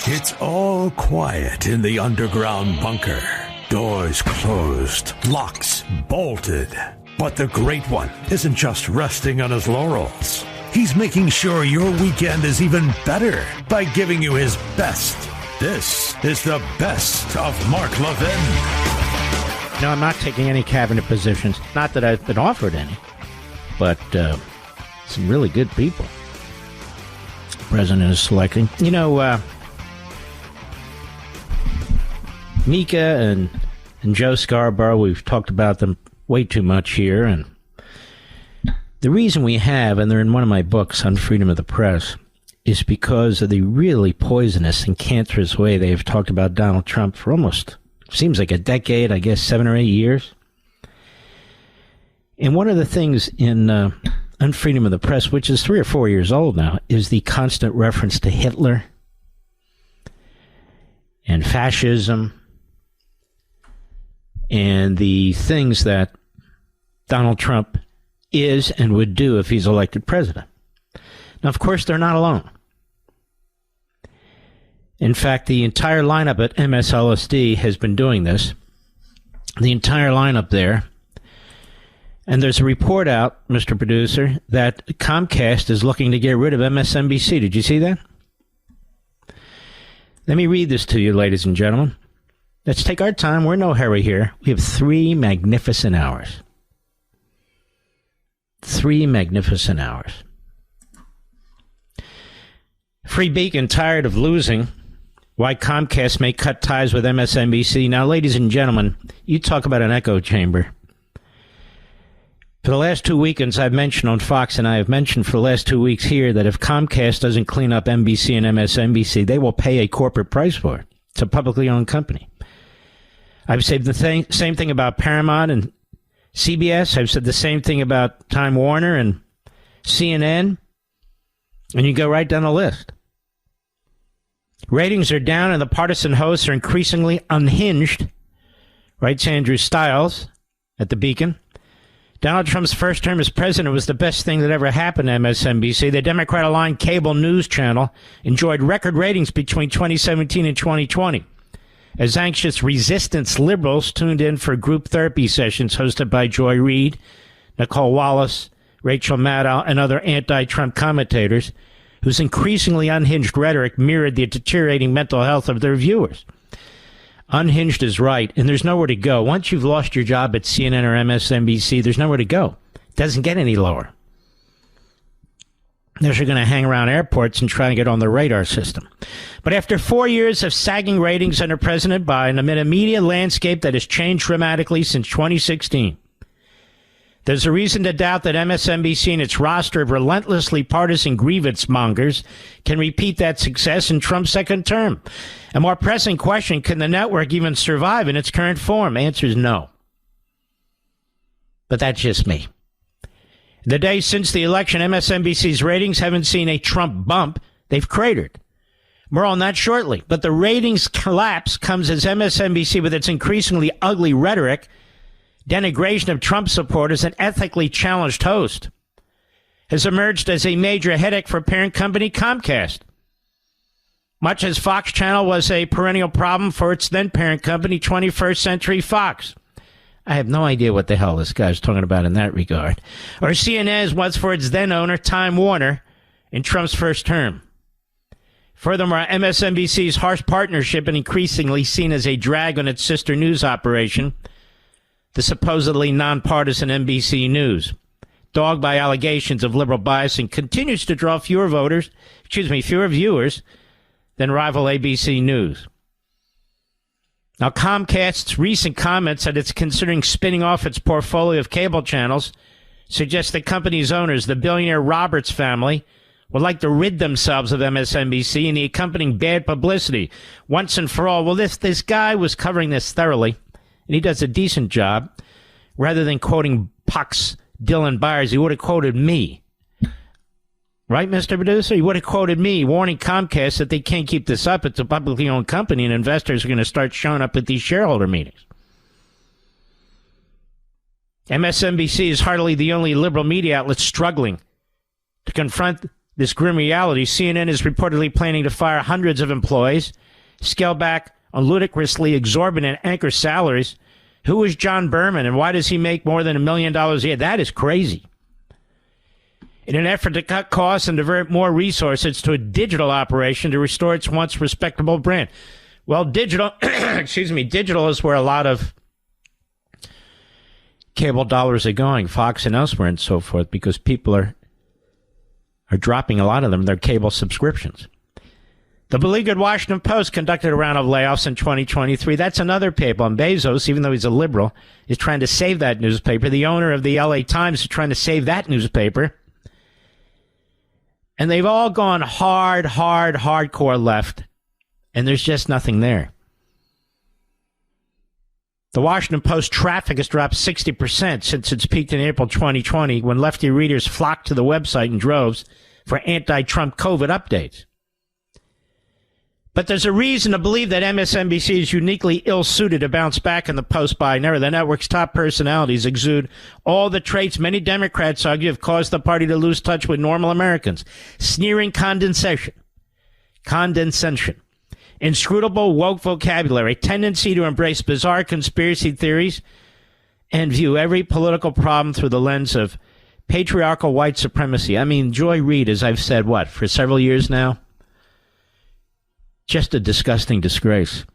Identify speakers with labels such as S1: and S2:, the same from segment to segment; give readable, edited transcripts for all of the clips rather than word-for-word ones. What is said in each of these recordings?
S1: It's all quiet in the underground bunker. Doors closed, locks bolted. But the Great One isn't just resting on his laurels. He's making sure your weekend is even better by giving you his best. This is the best of Mark Levin.
S2: No, I'm not taking any cabinet positions. Not that I've been offered any, but some really good people the president is selecting. You know, Mika and Joe Scarborough, we've talked about them way too much here, and the reason we have, and they're in one of my books on freedom of the press, is because of the really poisonous and cancerous way they have talked about Donald Trump for almost, seems like a decade, I guess 7 or 8 years. And one of the things in on freedom of the press, which is 3 or 4 years old now, is the constant reference to Hitler and fascism and the things that Donald Trump is and would do if he's elected president. Now, of course, they're not alone. In fact, the entire lineup at MSLSD has been doing this. The entire lineup there. And there's a report out, Mr. Producer, that Comcast is looking to get rid of MSNBC. Did you see that? Let me read this to you, ladies and gentlemen. Let's take our time. We're in no hurry here. We have 3 magnificent hours. 3 magnificent hours. Free Beacon, tired of losing. Why Comcast may cut ties with MSNBC. Now, ladies and gentlemen, you talk about an echo chamber. For the last 2 weekends, I've mentioned on Fox, and I have mentioned for the last 2 weeks here, that if Comcast doesn't clean up NBC and MSNBC, they will pay a corporate price for it. It's a publicly owned company. I've said the same thing about Paramount and CBS. I've said the same thing about Time Warner and CNN. And you go right down the list. Ratings are down and the partisan hosts are increasingly unhinged. Writes Andrew Stiles at the Beacon. Donald Trump's first term as president was the best thing that ever happened to MSNBC. The Democrat-aligned cable news channel enjoyed record ratings between 2017 and 2020. As anxious resistance liberals tuned in for group therapy sessions hosted by Joy Reid, Nicole Wallace, Rachel Maddow, and other anti-Trump commentators, whose increasingly unhinged rhetoric mirrored the deteriorating mental health of their viewers. Unhinged is right, and there's nowhere to go. Once you've lost your job at CNN or MSNBC, there's nowhere to go. It doesn't get any lower. They're going to hang around airports and try to get on the radar system. But after 4 years of sagging ratings under President Biden, amid a media landscape that has changed dramatically since 2016, there's a reason to doubt that MSNBC and its roster of relentlessly partisan grievance mongers can repeat that success in Trump's second term. A more pressing question, can the network even survive in its current form? Answer is no. But that's just me. The day since the election, MSNBC's ratings haven't seen a Trump bump. They've cratered. More on that shortly. But the ratings collapse comes as MSNBC, with its increasingly ugly rhetoric, denigration of Trump supporters, and ethically challenged host, has emerged as a major headache for parent company Comcast. Much as Fox Channel was a perennial problem for its then parent company, 21st Century Fox. I have no idea what the hell this guy's talking about in that regard. Or CNN was for its then owner, Time Warner, in Trump's first term. Furthermore, MSNBC's harsh partnership, and increasingly seen as a drag on its sister news operation, the supposedly nonpartisan NBC News, dogged by allegations of liberal bias, and continues to draw fewer viewers than rival ABC News. Now, Comcast's recent comments that it's considering spinning off its portfolio of cable channels suggest the company's owners, the billionaire Roberts family, would like to rid themselves of MSNBC and the accompanying bad publicity once and for all. Well, this guy was covering this thoroughly, and he does a decent job. Rather than quoting Puck's Dylan Byers, he would have quoted me. Right, Mr. Producer? He would have quoted me, warning Comcast that they can't keep this up. It's a publicly owned company, and investors are going to start showing up at these shareholder meetings. MSNBC is hardly the only liberal media outlet struggling to confront this grim reality, CNN is reportedly planning to fire hundreds of employees, scale back on ludicrously exorbitant anchor salaries. Who is John Berman, and why does he make more than $1 million a year? That is crazy. In an effort to cut costs and divert more resources to a digital operation to restore its once respectable brand. Well, digital, digital is where a lot of cable dollars are going, Fox and elsewhere and so forth, because people are dropping a lot of them, their cable subscriptions. The beleaguered Washington Post conducted a round of layoffs in 2023. That's another paper. And Bezos, even though he's a liberal, is trying to save that newspaper. The owner of the LA Times is trying to save that newspaper. And they've all gone hardcore left. And there's just nothing there. The Washington Post traffic has dropped 60% since its peaked in April 2020, when lefty readers flocked to the website in droves for anti-Trump COVID updates. But there's a reason to believe that MSNBC is uniquely ill-suited to bounce back in the post-Biden era. The network's top personalities exude all the traits many Democrats argue have caused the party to lose touch with normal Americans. Sneering condescension, inscrutable woke vocabulary, tendency to embrace bizarre conspiracy theories, and view every political problem through the lens of patriarchal white supremacy. I mean, Joy Reid, as I've said, for several years now? Just a disgusting disgrace.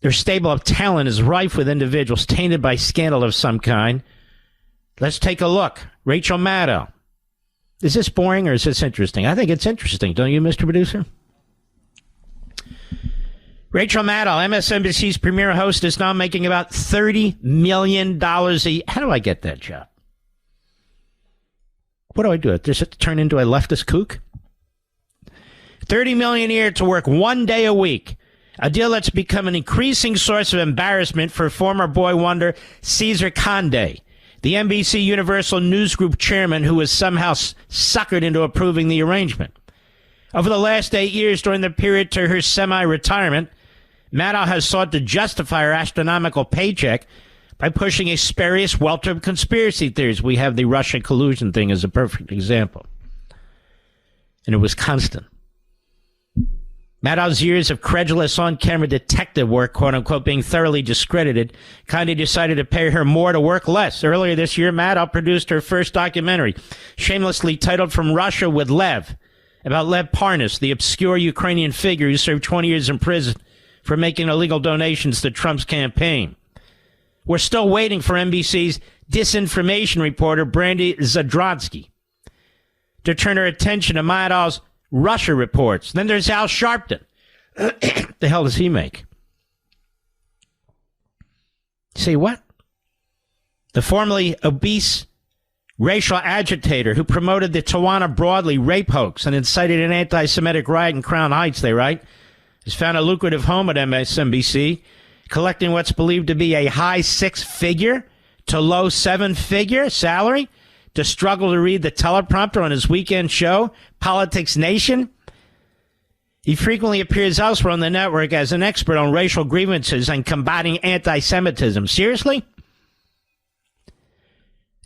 S2: Their stable of talent is rife with individuals tainted by scandal of some kind. Let's take a look. Rachel Maddow. Is this boring or is this interesting? I think it's interesting, don't you, Mr. Producer? Rachel Maddow, MSNBC's premier host, is now making about $30 million a year. How do I get that job? What do? Does it turn into a leftist kook? $30 million a year to work 1 day a week. A deal that's become an increasing source of embarrassment for former boy wonder Cesar Conde, the NBC Universal News Group chairman who was somehow suckered into approving the arrangement. Over the last 8 years, during the period to her semi-retirement, Maddow has sought to justify her astronomical paycheck by pushing a spurious welter of conspiracy theories. We have the Russia collusion thing as a perfect example. And it was constant. Maddow's years of credulous on-camera detective work, quote-unquote, being thoroughly discredited, Conde decided to pay her more to work less. Earlier this year, Maddow produced her first documentary, shamelessly titled From Russia with Lev, about Lev Parnas, the obscure Ukrainian figure who served 20 years in prison for making illegal donations to Trump's campaign. We're still waiting for NBC's disinformation reporter, Brandy Zadronsky, to turn her attention to Maddow's Russia reports. Then there's Al Sharpton. The hell does he make? Say what? The formerly obese racial agitator who promoted the Tawana Broadley rape hoax and incited an anti-Semitic riot in Crown Heights, they write, has found a lucrative home at MSNBC, collecting what's believed to be a high six-figure to low seven-figure salary to struggle to read the teleprompter on his weekend show, Politics Nation. He frequently appears elsewhere on the network as an expert on racial grievances and combating anti-Semitism. Seriously?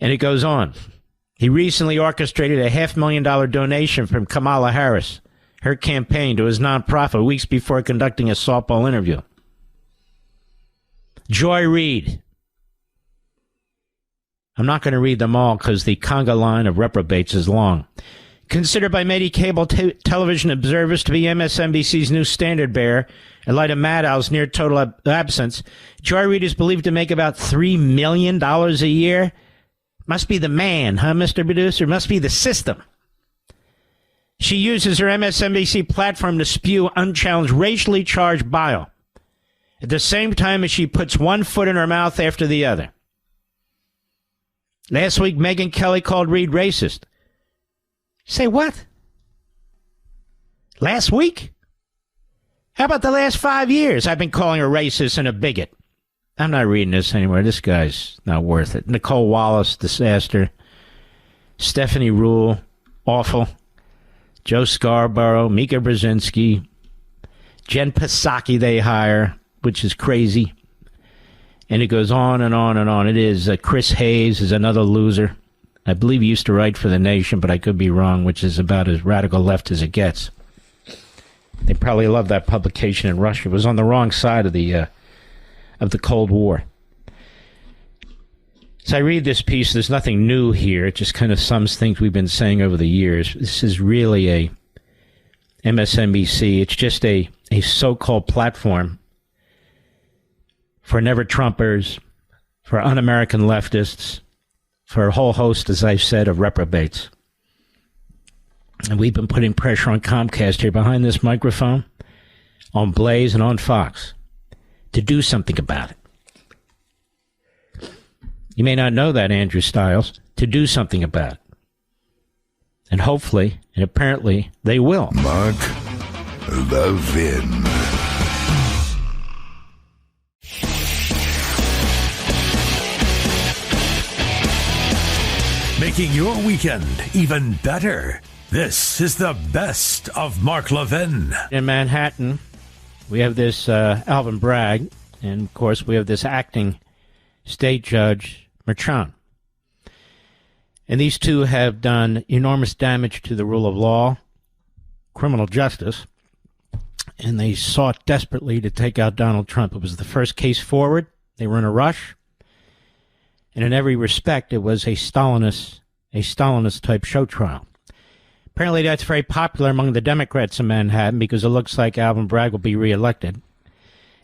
S2: And it goes on. He recently orchestrated a $500,000 donation from Kamala Harris, her campaign, to his nonprofit weeks before conducting a softball interview. Joy Reid. I'm not going to read them all because the conga line of reprobates is long. Considered by many cable television observers to be MSNBC's new standard bearer, in light of Maddow's near total absence, Joy Reid is believed to make about $3 million a year. Must be the man, huh, Mr. Producer? Must be the system. She uses her MSNBC platform to spew unchallenged racially charged bile, at the same time as she puts one foot in her mouth after the other. Last week, Megyn Kelly called Reid racist. Say what? Last week? How about the last 5 years? I've been calling her racist and a bigot. I'm not reading this anymore. This guy's not worth it. Nicole Wallace, disaster. Stephanie Rule, awful. Joe Scarborough, Mika Brzezinski. Jen Psaki they hire, which is crazy. And it goes on and on and on. It is. Chris Hayes is another loser. I believe he used to write for The Nation, but I could be wrong, which is about as radical left as it gets. They probably love that publication in Russia. It was on the wrong side of the Cold War. So I read this piece. There's nothing new here. It just kind of sums things we've been saying over the years. This is really a MSNBC. It's just a so-called platform for never-Trumpers, for un-American leftists, for a whole host, as I've said, of reprobates. And we've been putting pressure on Comcast here behind this microphone, on Blaze and on Fox, to do something about it. You may not know that, Andrew Stiles, to do something about it. And hopefully, and apparently, they will.
S3: Mark Levin.
S1: Making your weekend even better. This is the best of Mark Levin.
S2: In Manhattan, we have this Alvin Bragg, and of course we have this acting state judge, Merchan. And these two have done enormous damage to the rule of law, criminal justice, and they sought desperately to take out Donald Trump. It was the first case forward. They were in a rush. And in every respect, it was a Stalinist type show trial. Apparently, that's very popular among the Democrats in Manhattan because it looks like Alvin Bragg will be reelected.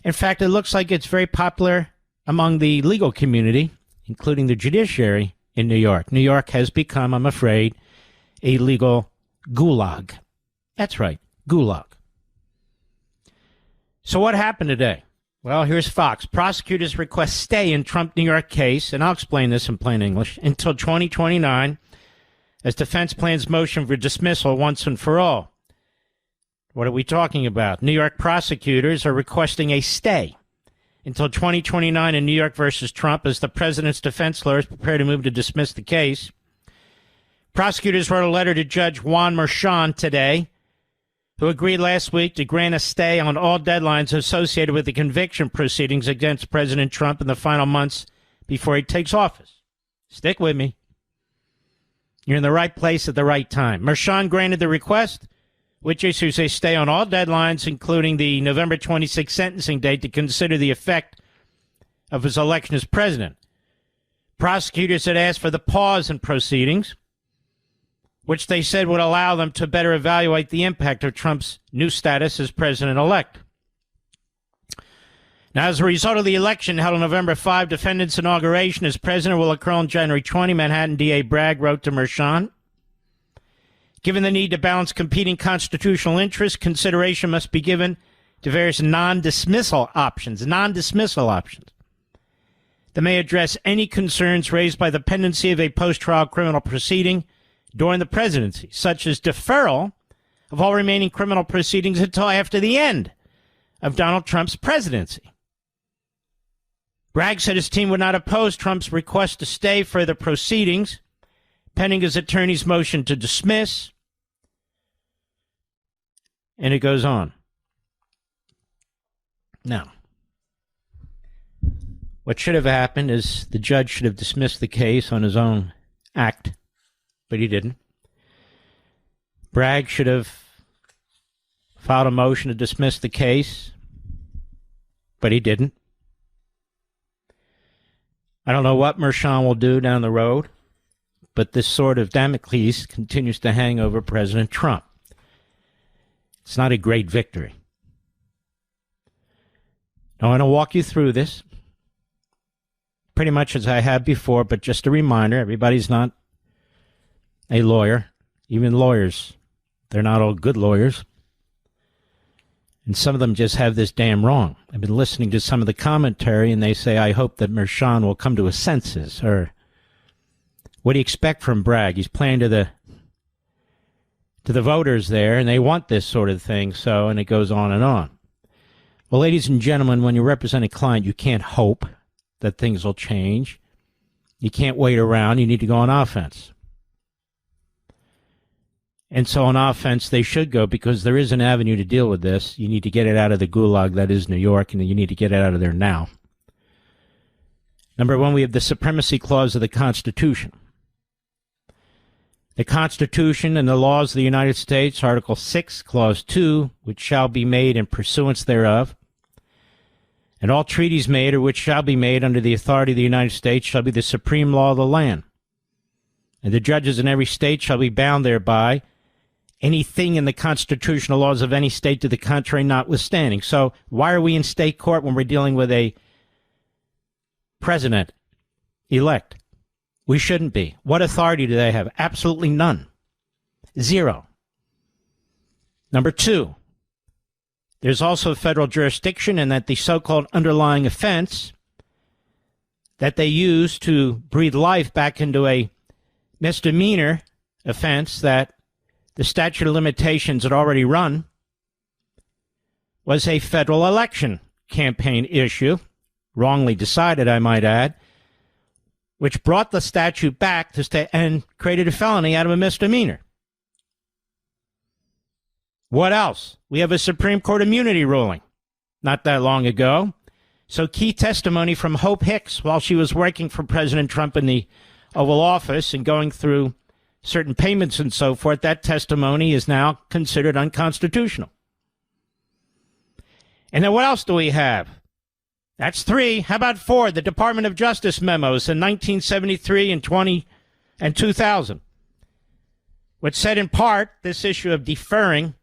S2: In fact, it looks like it's very popular among the legal community, including the judiciary in New York. New York has become, I'm afraid, a legal gulag. That's right, gulag. So what happened today? Well, here's Fox. Prosecutors request stay in Trump New York case, and I'll explain this in plain English, until 2029, as defense plans motion for dismissal once and for all. What are we talking about? New York prosecutors are requesting a stay until 2029 in New York versus Trump as the president's defense lawyers prepare to move to dismiss the case. Prosecutors wrote a letter to Judge Juan Merchan today, who agreed last week to grant a stay on all deadlines associated with the conviction proceedings against President Trump in the final months before he takes office. Stick with me. You're in the right place at the right time. Merchan granted the request, which issues a stay on all deadlines, including the November 26th sentencing date, to consider the effect of his election as president. Prosecutors had asked for the pause in proceedings, which they said would allow them to better evaluate the impact of Trump's new status as president-elect. Now, as a result of the election held on November 5, defendant's inauguration as president will occur on January 20, Manhattan DA Bragg wrote to Merchan. Given the need to balance competing constitutional interests, consideration must be given to various non-dismissal options that may address any concerns raised by the pendency of a post-trial criminal proceeding during the presidency, such as deferral of all remaining criminal proceedings until after the end of Donald Trump's presidency. Bragg said his team would not oppose Trump's request to stay further proceedings, pending his attorney's motion to dismiss. And it goes on. Now, what should have happened is the judge should have dismissed the case on his own act, but he didn't. Bragg should have filed a motion to dismiss the case, but he didn't. I don't know what Merchan will do down the road, but this sword of Damocles continues to hang over President Trump. It's not a great victory. Now, I want to walk you through this pretty much as I have before, but just a reminder, everybody's not a lawyer. Even lawyers, they're not all good lawyers. And some of them just have this damn wrong. I've been listening to some of the commentary, and they say, I hope that Merchan will come to his senses. Or, what do you expect from Bragg? He's playing to the voters there, and they want this sort of thing, so, and it goes on and on. Well, ladies and gentlemen, when you represent a client, you can't hope that things will change. You can't wait around. You need to go on offense. And so on offense, they should go, because there is an avenue to deal with this. You need to get it out of the gulag that is New York, and you need to get it out of there now. Number one, we have the supremacy clause of the Constitution. The Constitution and the laws of the United States, Article 6, Clause 2, which shall be made in pursuance thereof, and all treaties made or which shall be made under the authority of the United States shall be the supreme law of the land. And the judges in every state shall be bound thereby, anything in the constitutional laws of any state to the contrary notwithstanding. So why are we in state court when we're dealing with a president-elect? We shouldn't be. What authority do they have? Absolutely none. Zero. Number two, there's also federal jurisdiction in that the so-called underlying offense that they use to breathe life back into a misdemeanor offense that the statute of limitations had already run was a federal election campaign issue, wrongly decided, I might add, which brought the statute back to stay and created a felony out of a misdemeanor. What else? We have a Supreme Court immunity ruling not that long ago. So key testimony from Hope Hicks while she was working for President Trump in the Oval Office and going through certain payments and so forth, that testimony is now considered unconstitutional. And then what else do we have? That's three. How about four? The Department of Justice memos in 1973 and 2000, which said in part this issue of deferring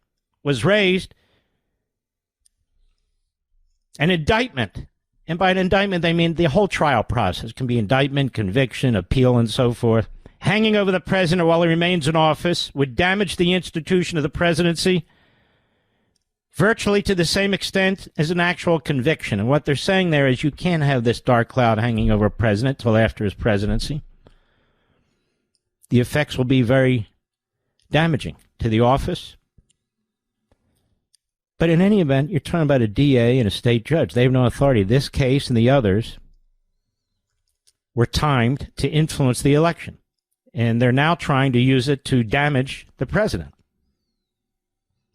S2: was raised. An indictment, and by an indictment they mean the whole trial process, can be indictment, conviction, appeal, and so forth, hanging over the president while he remains in office would damage the institution of the presidency virtually to the same extent as an actual conviction. And what they're saying there is you can't have this dark cloud hanging over a president till after his presidency. The effects will be very damaging to the office. But in any event, you're talking about a DA and a state judge. They have no authority. This case and the others were timed to influence the election. And they're now trying to use it to damage the president.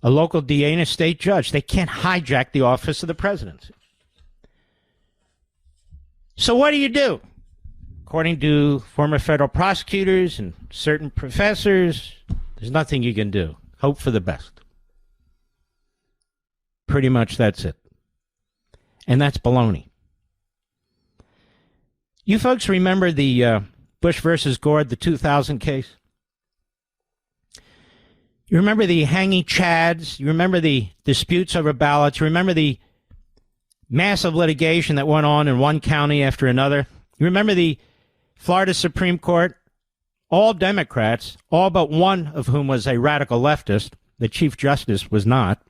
S2: A local DA and a state judge, they can't hijack the office of the presidency. So what do you do? According to former federal prosecutors and certain professors, there's nothing you can do. Hope for the best. Pretty much that's it. And that's baloney. You folks remember the Bush versus Gore, the 2000 case? You remember the hanging chads? You remember the disputes over ballots? You remember the massive litigation that went on in one county after another? You remember the Florida Supreme Court? All Democrats, all but one of whom was a radical leftist. The Chief Justice was not.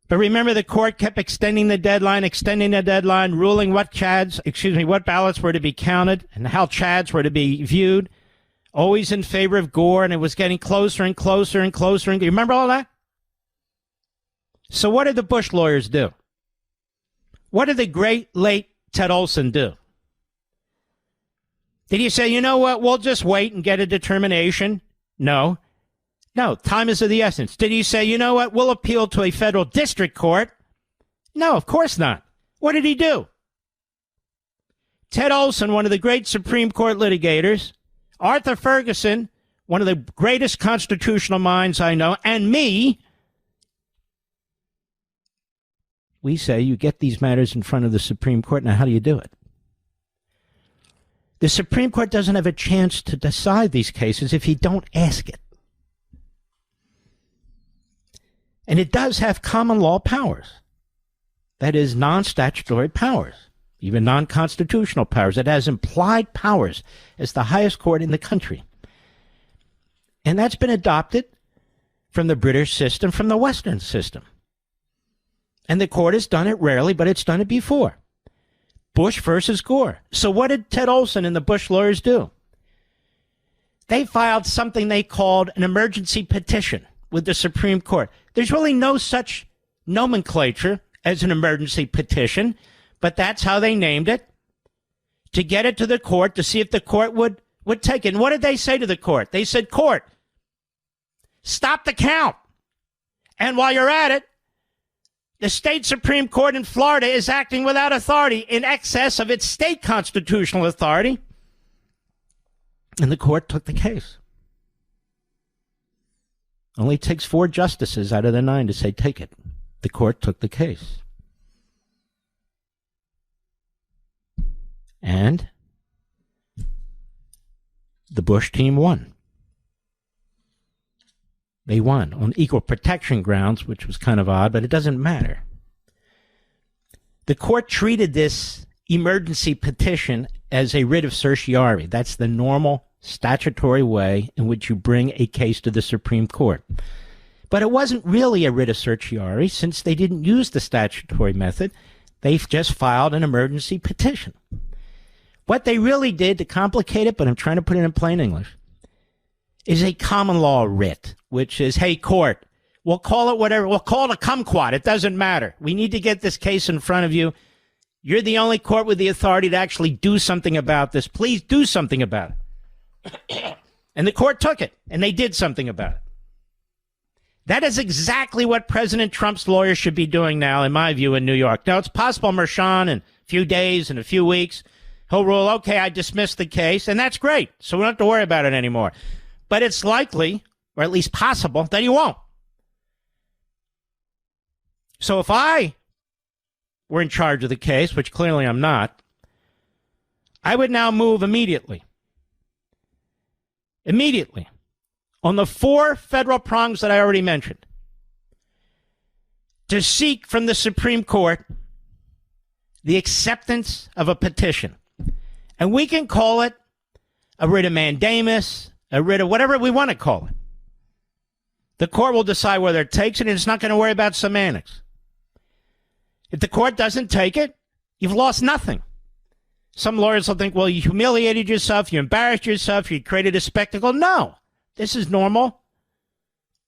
S2: But remember, the court kept extending the deadline, ruling what ballots were to be counted and how chads were to be viewed. Always in favor of Gore, and it was getting closer and closer and closer. You remember all that? So what did the Bush lawyers do? What did the great late Ted Olson do? Did he say, you know what, we'll just wait and get a determination? No. No, time is of the essence. Did he say, you know what, we'll appeal to a federal district court? No, of course not. What did he do? Ted Olson, one of the great Supreme Court litigators, Arthur Ferguson, one of the greatest constitutional minds I know, and me, we say you get these matters in front of the Supreme Court. Now, how do you do it? The Supreme Court doesn't have a chance to decide these cases if you don't ask it. And it does have common law powers. That is, non-statutory powers, even non-constitutional powers. It has implied powers as the highest court in the country. And that's been adopted from the British system, from the Western system. And the court has done it rarely, but it's done it before. Bush versus Gore. So what did Ted Olson and the Bush lawyers do? They filed something they called an emergency petition with the Supreme Court. There's really no such nomenclature as an emergency petition, but that's how they named it, to get it to the court to see if the court would take it. And what did they say to the court? They said, court, stop the count. And while you're at it, the state Supreme Court in Florida is acting without authority in excess of its state constitutional authority. And the court took the case. Only takes 4 justices out of the 9 to say take it. The court took the case. And the Bush team won. They won on equal protection grounds, which was kind of odd, but it doesn't matter. The court treated this emergency petition as a writ of certiorari. That's the normal statutory way in which you bring a case to the Supreme Court. But it wasn't really a writ of certiorari since they didn't use the statutory method. They just filed an emergency petition. What they really did to complicate it, but I'm trying to put it in plain English, is a common law writ, which is, hey, court, we'll call it whatever. We'll call it a kumquat. It doesn't matter. We need to get this case in front of you. You're the only court with the authority to actually do something about this. Please do something about it. And the court took it, and they did something about it. That is exactly what President Trump's lawyers should be doing now, in my view, in New York. Now, it's possible Merchan in a few days, in a few weeks, he'll rule, okay, I dismiss the case, and that's great, so we don't have to worry about it anymore. But it's likely, or at least possible, that he won't. So if I were in charge of the case, which clearly I'm not, I would now move immediately on the 4 federal prongs that I already mentioned, to seek from the Supreme Court the acceptance of a petition. And we can call it a writ of mandamus, a writ of whatever we want to call it. The court will decide whether it takes it, and it's not going to worry about semantics. If the court doesn't take it, you've lost nothing. Some lawyers will think, well, you humiliated yourself, you embarrassed yourself, you created a spectacle. No, this is normal,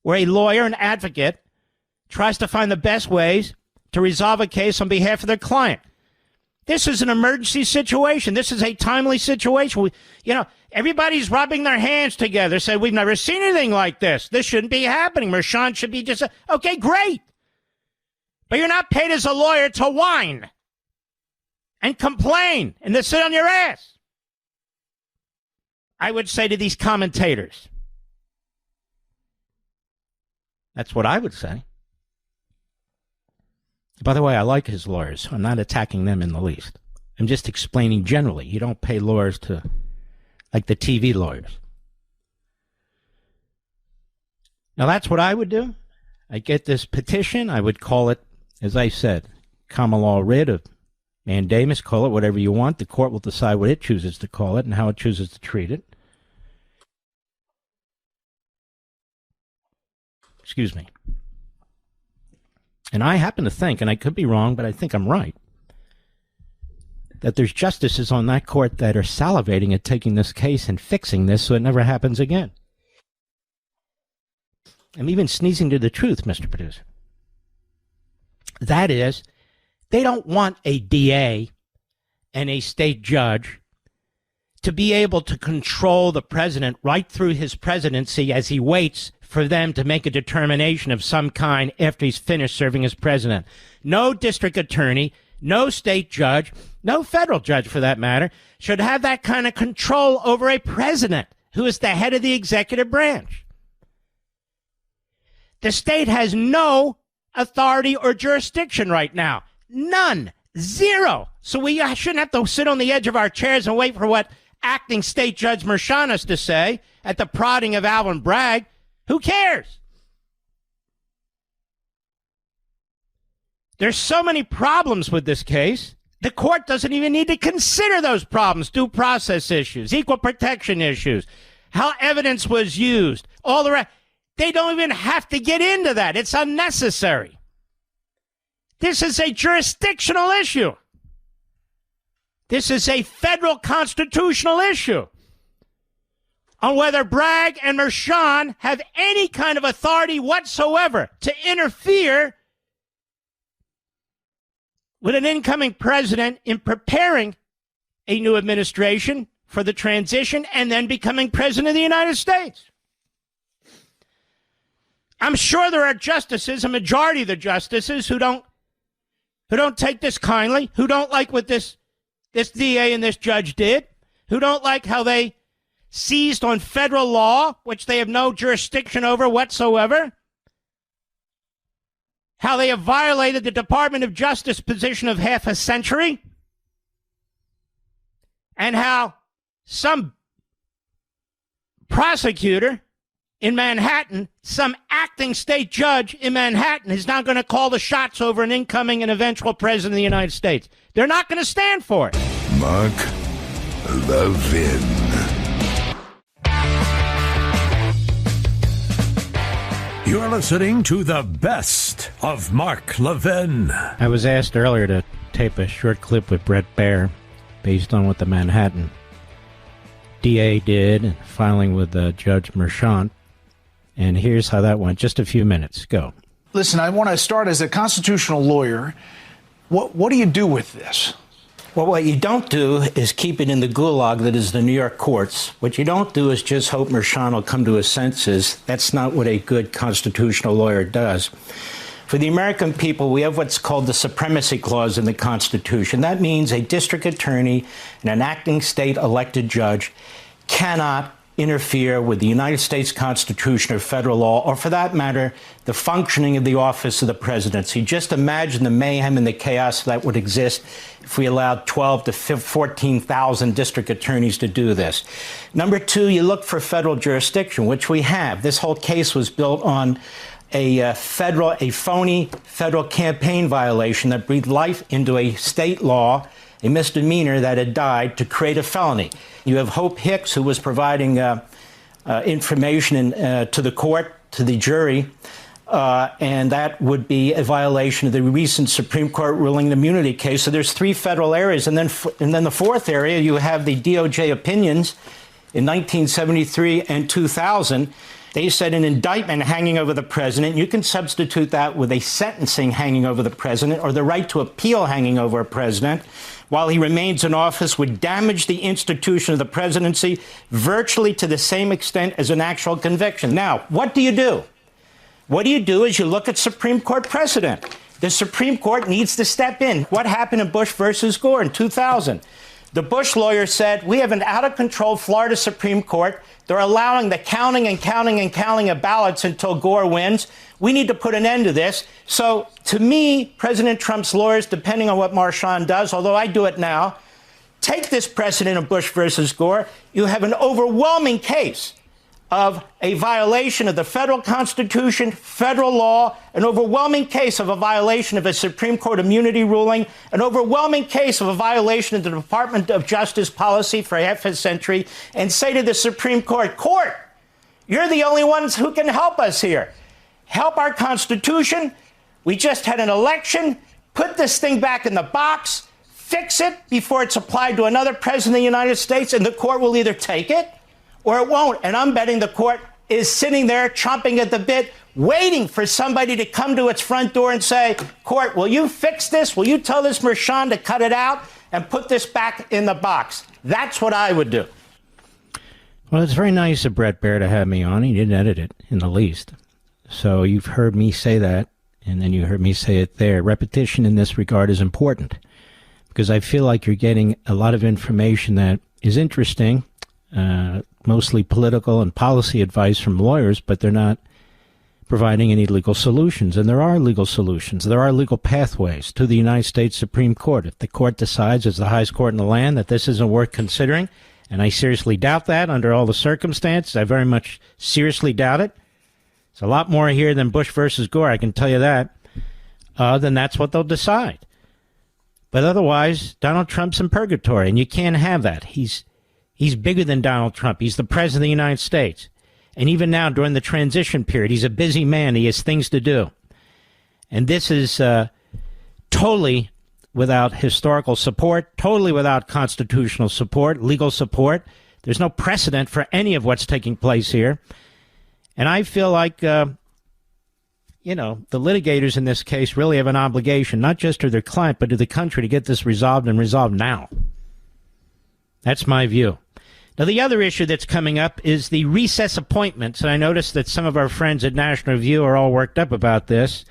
S2: where a lawyer, an advocate, tries to find the best ways to resolve a case on behalf of their client. This is an emergency situation. This is a timely situation. Everybody's rubbing their hands together, saying, we've never seen anything like this. This shouldn't be happening. Merchan should be just, okay, great. But you're not paid as a lawyer to whine and complain and to sit on your ass. I would say to these commentators. That's what I would say. By the way, I like his lawyers. I'm not attacking them in the least. I'm just explaining generally. You don't pay lawyers to, like the TV lawyers. Now, that's what I would do. I get this petition. I would call it, as I said, common law writ of mandamus. Call it whatever you want. The court will decide what it chooses to call it and how it chooses to treat it. Excuse me. And I happen to think, and I could be wrong, but I think I'm right, that there's justices on that court that are salivating at taking this case and fixing this so it never happens again. I'm even sneezing to the truth, Mr. Producer. That is, they don't want a DA and a state judge to be able to control the president right through his presidency as he waits for them to make a determination of some kind after he's finished serving as president. No district attorney, no state judge, no federal judge for that matter, should have that kind of control over a president who is the head of the executive branch. The state has no authority or jurisdiction right now. None. Zero. So we shouldn't have to sit on the edge of our chairs and wait for what acting state judge Merchan has to say at the prodding of Alvin Bragg. Who cares? There's so many problems with this case. The court doesn't even need to consider those problems. Due process issues, equal protection issues, how evidence was used, all the rest. They don't even have to get into that. It's unnecessary. This is a jurisdictional issue. This is a federal constitutional issue on whether Bragg and Merchan have any kind of authority whatsoever to interfere with an incoming president in preparing a new administration for the transition and then becoming president of the United States. I'm sure there are justices, a majority of the justices, who don't take this kindly, who don't like what this DA and this judge did, who don't like how they seized on federal law, which they have no jurisdiction over whatsoever. How they have violated the Department of Justice position of half a century. And how some prosecutor in Manhattan, some acting state judge in Manhattan is now going to call the shots over an incoming and eventual president of the United States. They're not going to stand for it.
S3: Mark Levin.
S1: You're listening to the best of Mark Levin.
S2: I was asked earlier to tape a short clip with Bret Baier based on what the Manhattan DA did, filing with Judge Merchant. And here's how that went. Just a few minutes. Go.
S4: Listen, I want to start as a constitutional lawyer. What do you do with this?
S5: Well, what you don't do is keep it in the gulag that is the New York courts. What you don't do is just hope Merchant will come to his senses. That's not what a good constitutional lawyer does. For the American people, we have what's called the Supremacy Clause in the Constitution. That means a district attorney and an acting state elected judge cannot interfere with the United States Constitution or federal law, or for that matter, the functioning of the office of the presidency. Just imagine the mayhem and the chaos that would exist if we allowed 12 to 14,000 district attorneys to do this. Number two, you look for federal jurisdiction, which we have. This whole case was built on a phony federal campaign violation that breathed life into a state law, a misdemeanor that had died, to create a felony. You have Hope Hicks, who was providing information to the court, to the jury, and that would be a violation of the recent Supreme Court ruling in the immunity case. So there's three federal areas. And then the fourth area, you have the DOJ opinions in 1973 and 2000. They said an indictment hanging over the president. You can substitute that with a sentencing hanging over the president, or the right to appeal hanging over a president while he remains in office would damage the institution of the presidency virtually to the same extent as an actual conviction. Now, what do you do? What you do is you look at Supreme Court precedent. The Supreme Court needs to step in. What happened in Bush versus Gore in 2000? The Bush lawyer said, we have an out-of-control Florida Supreme Court. They're allowing the counting of ballots until Gore wins. We need to put an end to this. So, to me, President Trump's lawyers, depending on what Marchand does, although I do it now, take this precedent of Bush versus Gore. You have an overwhelming case of a violation of the federal Constitution, federal law, an overwhelming case of a violation of a Supreme Court immunity ruling, an overwhelming case of a violation of the Department of Justice policy for half a century, and say to the Supreme Court, Court, you're the only ones who can help us here. Help our Constitution. We just had an election. Put this thing back in the box. Fix it before it's applied to another president of the United States, and the court will either take it or it won't. And I'm betting the court is sitting there chomping at the bit, waiting for somebody to come to its front door and say, Court, will you fix this? Will you tell this Merchant to cut it out and put this back in the box? That's what I would do.
S2: Well, it's very nice of Bret Baier to have me on. He didn't edit it in the least. So you've heard me say that, and then you heard me say it there. Repetition in this regard is important, because I feel like you're getting a lot of information that is interesting, mostly political and policy advice from lawyers, but they're not providing any legal solutions. And there are legal solutions. There are legal pathways to the United States Supreme Court. If the court decides, as the highest court in the land, that this isn't worth considering, and I seriously doubt that under all the circumstances, I very much seriously doubt it. It's a lot more here than Bush versus Gore, I can tell you that. Then that's what they'll decide. But otherwise, Donald Trump's in purgatory, and you can't have that. He's bigger than Donald Trump. He's the president of the United States. And even now, during the transition period, he's a busy man. He has things to do. And this is totally without historical support, totally without constitutional support, legal support. There's no precedent for any of what's taking place here. And I feel like, the litigators in this case really have an obligation, not just to their client, but to the country, to get this resolved and resolved now. That's my view. Now, the other issue that's coming up is the recess appointments. And I noticed that some of our friends at National Review are all worked up about this,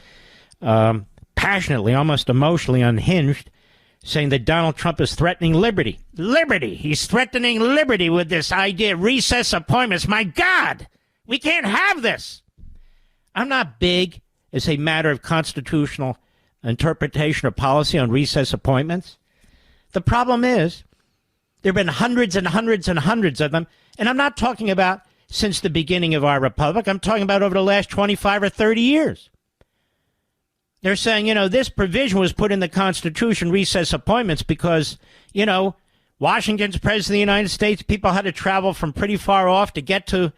S2: passionately, almost emotionally unhinged, saying that Donald Trump is threatening liberty. Liberty! He's threatening liberty with this idea of recess appointments. My God! We can't have this! I'm not big as a matter of constitutional interpretation or policy on recess appointments. The problem is, there have been hundreds and hundreds and hundreds of them, and I'm not talking about since the beginning of our republic. I'm talking about over the last 25 or 30 years. They're saying, this provision was put in the Constitution, recess appointments, because, Washington's president of the United States, people had to travel from pretty far off to get to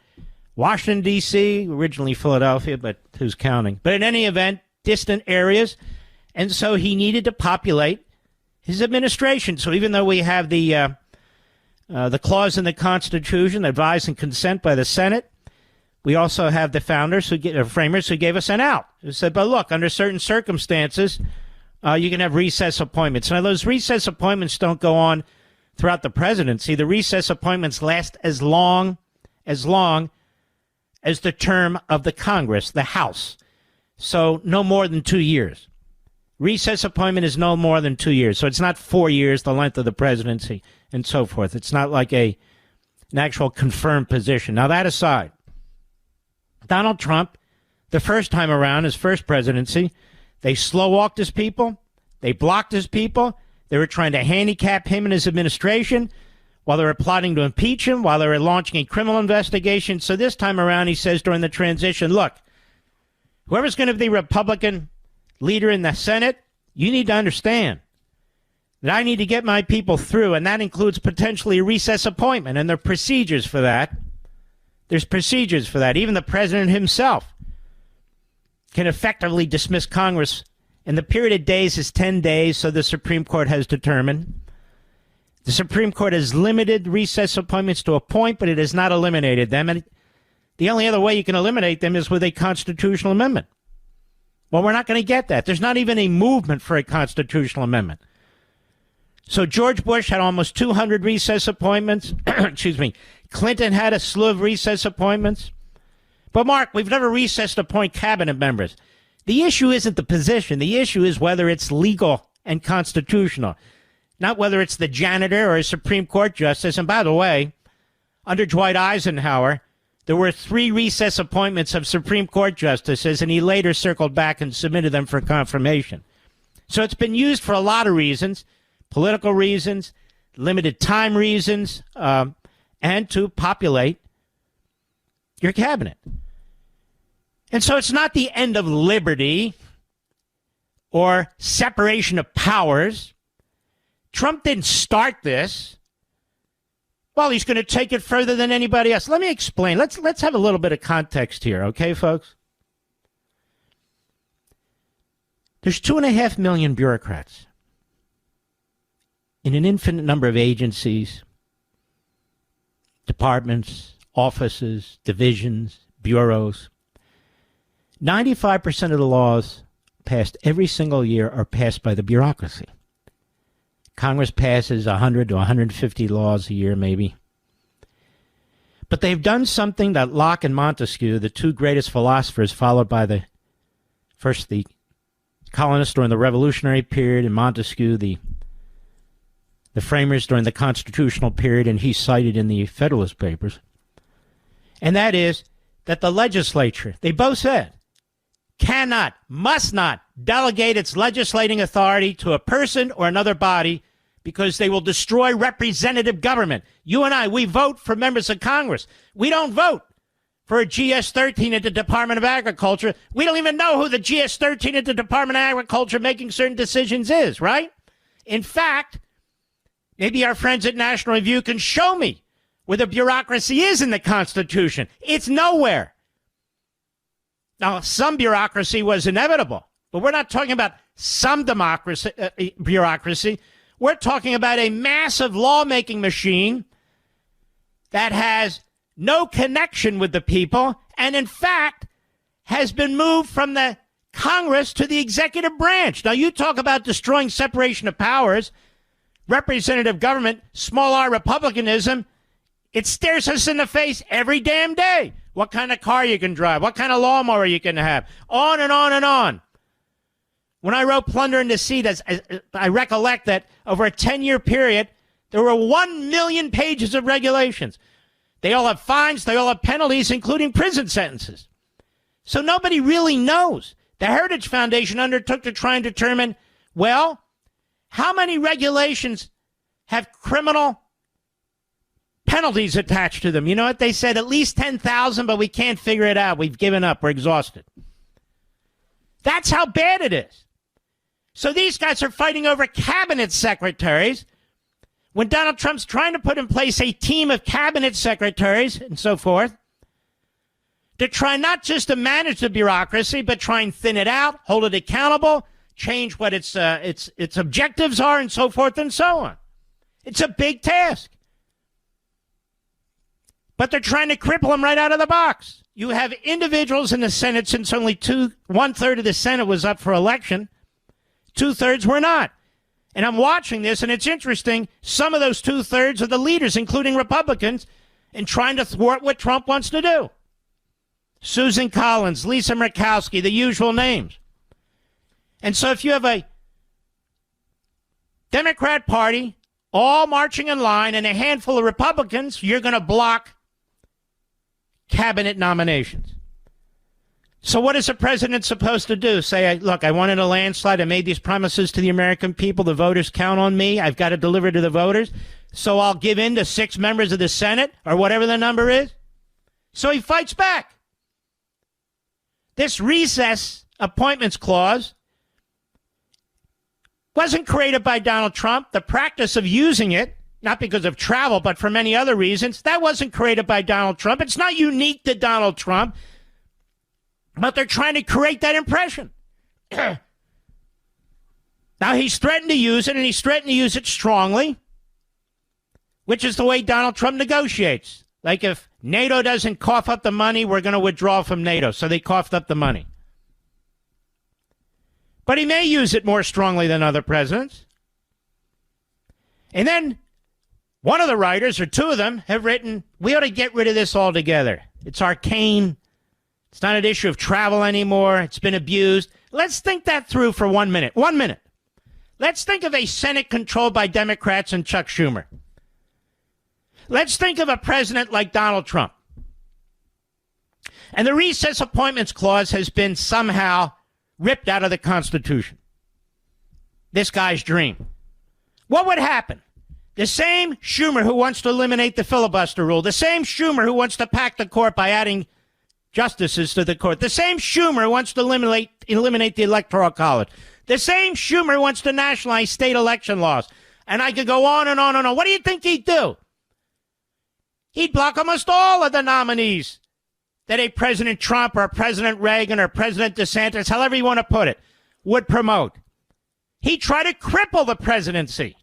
S2: Washington, D.C., originally Philadelphia, but who's counting? But in any event, distant areas. And so he needed to populate his administration. So even though we have the clause in the Constitution, advised and consent by the Senate, we also have the framers who gave us an out. Who said, but look, under certain circumstances, you can have recess appointments. Now, those recess appointments don't go on throughout the presidency. The recess appointments last as long as the term of the Congress, the House. So no more than 2 years. Recess appointment is no more than 2 years. So it's not 4 years, the length of the presidency, and so forth. It's not like an actual confirmed position. Now, that aside, Donald Trump, the first time around, his first presidency, they slow-walked his people. They blocked his people. They were trying to handicap him and his administration while they were plotting to impeach him, while they were launching a criminal investigation. So this time around, he says during the transition, look, whoever's going to be the Republican leader in the Senate, you need to understand that I need to get my people through, and that includes potentially a recess appointment, and there are procedures for that. There's procedures for that. Even the president himself can effectively dismiss Congress, and the period of days is 10 days, so the Supreme Court has determined. The Supreme Court has limited recess appointments to a point, but it has not eliminated them. And the only other way you can eliminate them is with a constitutional amendment. Well, we're not going to get that. There's not even a movement for a constitutional amendment. So George Bush had almost 200 recess appointments. Excuse me. Clinton had a slew of recess appointments. But, Mark, we've never recessed to appoint cabinet members. The issue isn't the position. The issue is whether it's legal and constitutional, not whether it's the janitor or a Supreme Court justice. And by the way, under Dwight Eisenhower, there were 3 recess appointments of Supreme Court justices, and he later circled back and submitted them for confirmation. So it's been used for a lot of reasons, political reasons, limited time reasons, and to populate your cabinet. And so it's not the end of liberty or separation of powers. Trump didn't start this. Well, he's going to take it further than anybody else. Let me explain. Let's have a little bit of context here, okay, folks? There's 2.5 million bureaucrats in an infinite number of agencies, departments, offices, divisions, bureaus. 95% of the laws passed every single year are passed by the bureaucracy. Congress passes 100 to 150 laws a year, maybe. But they've done something that Locke and Montesquieu, the 2 greatest philosophers, followed by the colonists during the Revolutionary period, and Montesquieu, the framers during the Constitutional period, and he's cited in the Federalist Papers. And that is that the legislature, they both said, cannot, must not delegate its legislating authority to a person or another body because they will destroy representative government. You and I, we vote for members of Congress. We don't vote for a GS-13 at the Department of Agriculture. We don't even know who the GS-13 at the Department of Agriculture making certain decisions is, right? In fact, maybe our friends at National Review can show me where the bureaucracy is in the Constitution. It's nowhere. Now, some bureaucracy was inevitable, but we're not talking about some bureaucracy. We're talking about a massive lawmaking machine that has no connection with the people and, in fact, has been moved from the Congress to the executive branch. Now, you talk about destroying separation of powers, representative government, small r republicanism. It stares us in the face every damn day. What kind of car you can drive, what kind of lawnmower you can have, on and on and on. When I wrote Plunder and Deceit, I recollect that over a 10-year period, there were 1 million pages of regulations. They all have fines. They all have penalties, including prison sentences. So nobody really knows. The Heritage Foundation undertook to try and determine, well, how many regulations have criminal penalties attached to them? You know what? They said at least 10,000, but we can't figure it out. We've given up. We're exhausted. That's how bad it is. So these guys are fighting over cabinet secretaries when Donald Trump's trying to put in place a team of cabinet secretaries and so forth to try not just to manage the bureaucracy, but try and thin it out, hold it accountable, change what its objectives are, and so forth and so on. It's a big task. But they're trying to cripple them right out of the box. You have individuals in the Senate, since only 1/3 of the Senate was up for election, 2/3 were not. And I'm watching this, and it's interesting. Some of those 2/3 are the leaders, including Republicans, in trying to thwart what Trump wants to do. Susan Collins, Lisa Murkowski, the usual names. And so if you have a Democrat Party all marching in line and a handful of Republicans, you're going to block cabinet nominations. So what is the president supposed to do? Say, look, I wanted a landslide. I made these promises to the American people. The voters count on me. I've got to deliver to the voters. So I'll give in to 6 members of the Senate or whatever the number is. So he fights back. This recess appointments clause wasn't created by Donald Trump. The practice of using it, not because of travel, but for many other reasons, that wasn't created by Donald Trump. It's not unique to Donald Trump, but they're trying to create that impression. Now, he's threatened to use it, and he's threatened to use it strongly, which is the way Donald Trump negotiates. Like if NATO doesn't cough up the money, we're going to withdraw from NATO. So they coughed up the money. But he may use it more strongly than other presidents. And then one of the writers, or 2 of them, have written, we ought to get rid of this altogether. It's arcane. It's not an issue of travel anymore. It's been abused. Let's think that through for 1 minute. 1 minute. Let's think of a Senate controlled by Democrats and Chuck Schumer. Let's think of a president like Donald Trump. And the recess appointments clause has been somehow ripped out of the Constitution. This guy's dream. What would happen? The same Schumer who wants to eliminate the filibuster rule, the same Schumer who wants to pack the court by adding justices to the court, the same Schumer who wants to eliminate the Electoral College, the same Schumer who wants to nationalize state election laws. And I could go on and on and on. What do you think he'd do? He'd block almost all of the nominees that a President Trump or President Reagan or President DeSantis, however you want to put it, would promote. He'd try to cripple the presidency.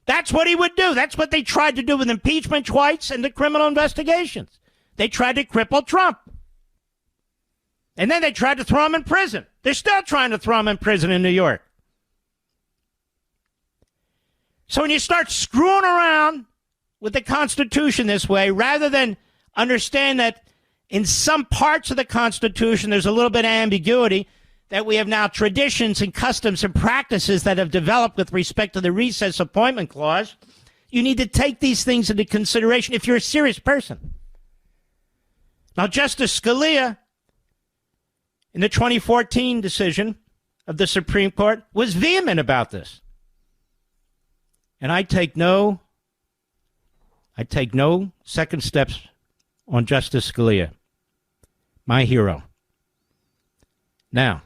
S2: That's what he would do. That's what they tried to do with impeachment twice and the criminal investigations. They tried to cripple Trump. And then they tried to throw him in prison. They're still trying to throw him in prison in New York. So when you start screwing around with the Constitution this way, rather than understand that in some parts of the Constitution there's a little bit of ambiguity, that we have now traditions and customs and practices that have developed with respect to the recess appointment clause, you need to take these things into consideration if you're a serious person. Now, Justice Scalia, in the 2014 decision of the Supreme Court, was vehement about this. And I take no second steps on Justice Scalia, my hero. Now,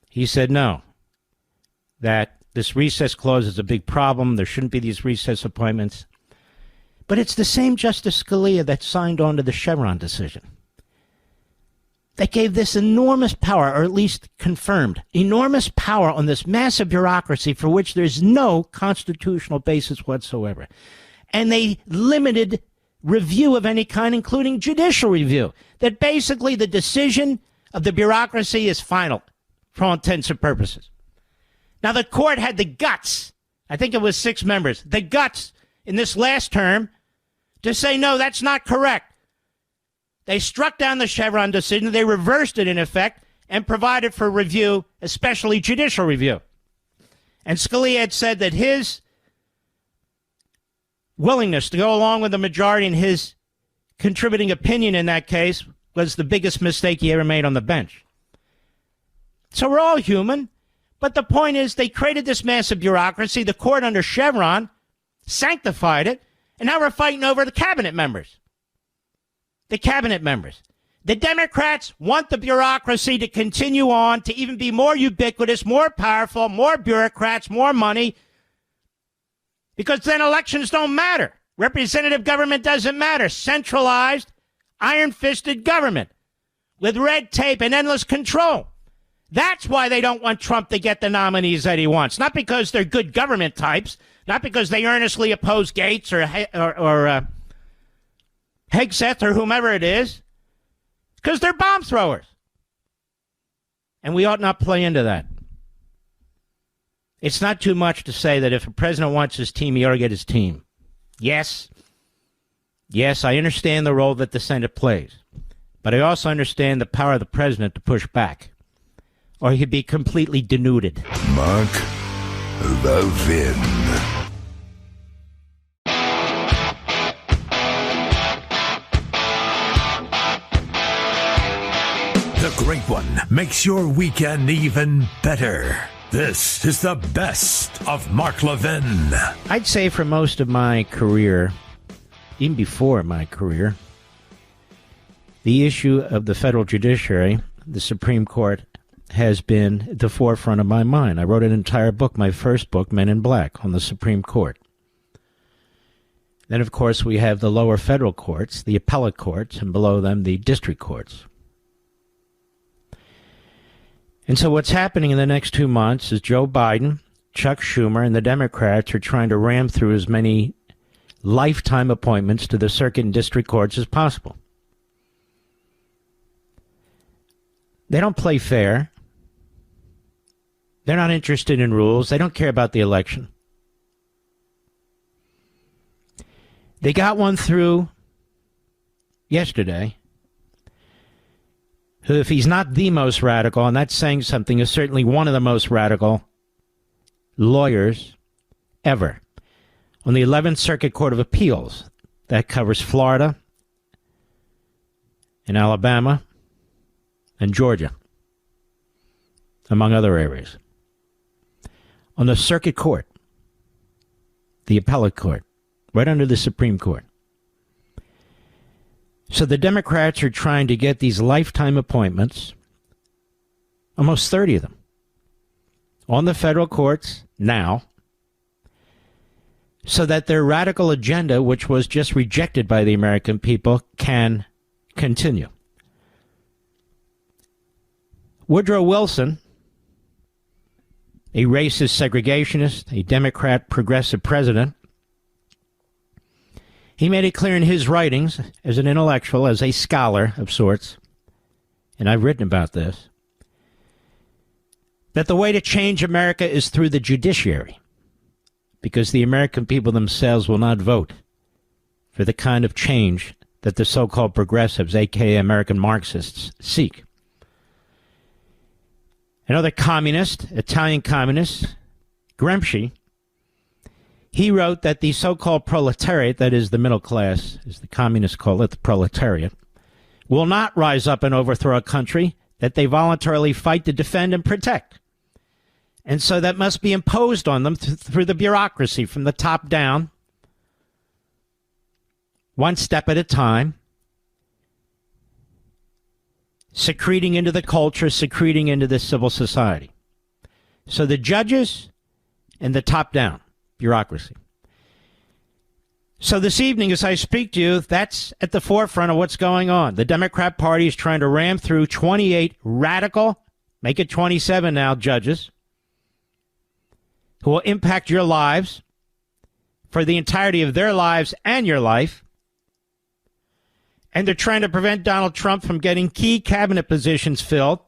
S2: he said no, that this recess clause is a big problem. There shouldn't be these recess appointments. But it's the same Justice Scalia that signed on to the Chevron decision that gave this enormous power, or at least confirmed enormous power on this massive bureaucracy for which there's no constitutional basis whatsoever. And they limited review of any kind, including judicial review, that basically the decision of the bureaucracy is final for all intents and purposes. Now, the court had the guts, I think it was 6 members, the guts in this last term to say, no, that's not correct. They struck down the Chevron decision. They reversed it, in effect, and provided for review, especially judicial review. And Scalia had said that his willingness to go along with the majority and his contributing opinion in that case was the biggest mistake he ever made on the bench. So we're all human, but the point is they created this massive bureaucracy. The court under Chevron sanctified it, and now we're fighting over the cabinet members. The cabinet members. The Democrats want the bureaucracy to continue on, to even be more ubiquitous, more powerful, more bureaucrats, more money, because then elections don't matter. Representative government doesn't matter. Centralized, iron-fisted government with red tape and endless control. That's why they don't want Trump to get the nominees that he wants. Not because they're good government types, not because they earnestly oppose Gates or Hegseth or whomever it is, because they're bomb throwers. And we ought not play into that. It's not too much to say that if a president wants his team, he ought to get his team. Yes, I understand the role that the Senate plays, but I also understand the power of the president to push back, or he'd be completely denuded.
S3: Mark Levin.
S1: The Great One makes your weekend even better. This is the best of Mark Levin.
S2: I'd say for most of my career, even before my career, the issue of the federal judiciary, the Supreme Court, has been at the forefront of my mind. I wrote an entire book, my first book, Men in Black, on the Supreme Court. Then, of course, we have the lower federal courts, the appellate courts, and below them, the district courts. And so what's happening in the next 2 months is Joe Biden, Chuck Schumer, and the Democrats are trying to ram through as many lifetime appointments to the circuit and district courts as possible. They don't play fair. They're not interested in rules. They don't care about the election. They got one through yesterday, who, if he's not the most radical, and that's saying something, is certainly one of the most radical lawyers ever, on the 11th Circuit Court of Appeals. That covers Florida and Alabama and Georgia, among other areas. On the Circuit Court, the appellate court, right under the Supreme Court. So the Democrats are trying to get these lifetime appointments, almost 30 of them, on the federal courts now, so that their radical agenda, which was just rejected by the American people, can continue. Woodrow Wilson, a racist segregationist, a Democrat progressive president, he made it clear in his writings, as an intellectual, as a scholar of sorts, and I've written about this, that the way to change America is through the judiciary, because the American people themselves will not vote for the kind of change that the so-called progressives, a.k.a. American Marxists, seek. Another communist, Italian communist, Gramsci, he wrote that the so-called proletariat, that is the middle class, as the communists call it, the proletariat, will not rise up and overthrow a country that they voluntarily fight to defend and protect. And so that must be imposed on them through the bureaucracy from the top down, one step at a time, secreting into the culture, secreting into the civil society. So the judges and the top down bureaucracy. So this evening, as I speak to you, that's at the forefront of what's going on. The Democrat Party is trying to ram through 28 radical, make it 27 now, judges, who will impact your lives for the entirety of their lives and your life. And they're trying to prevent Donald Trump from getting key cabinet positions filled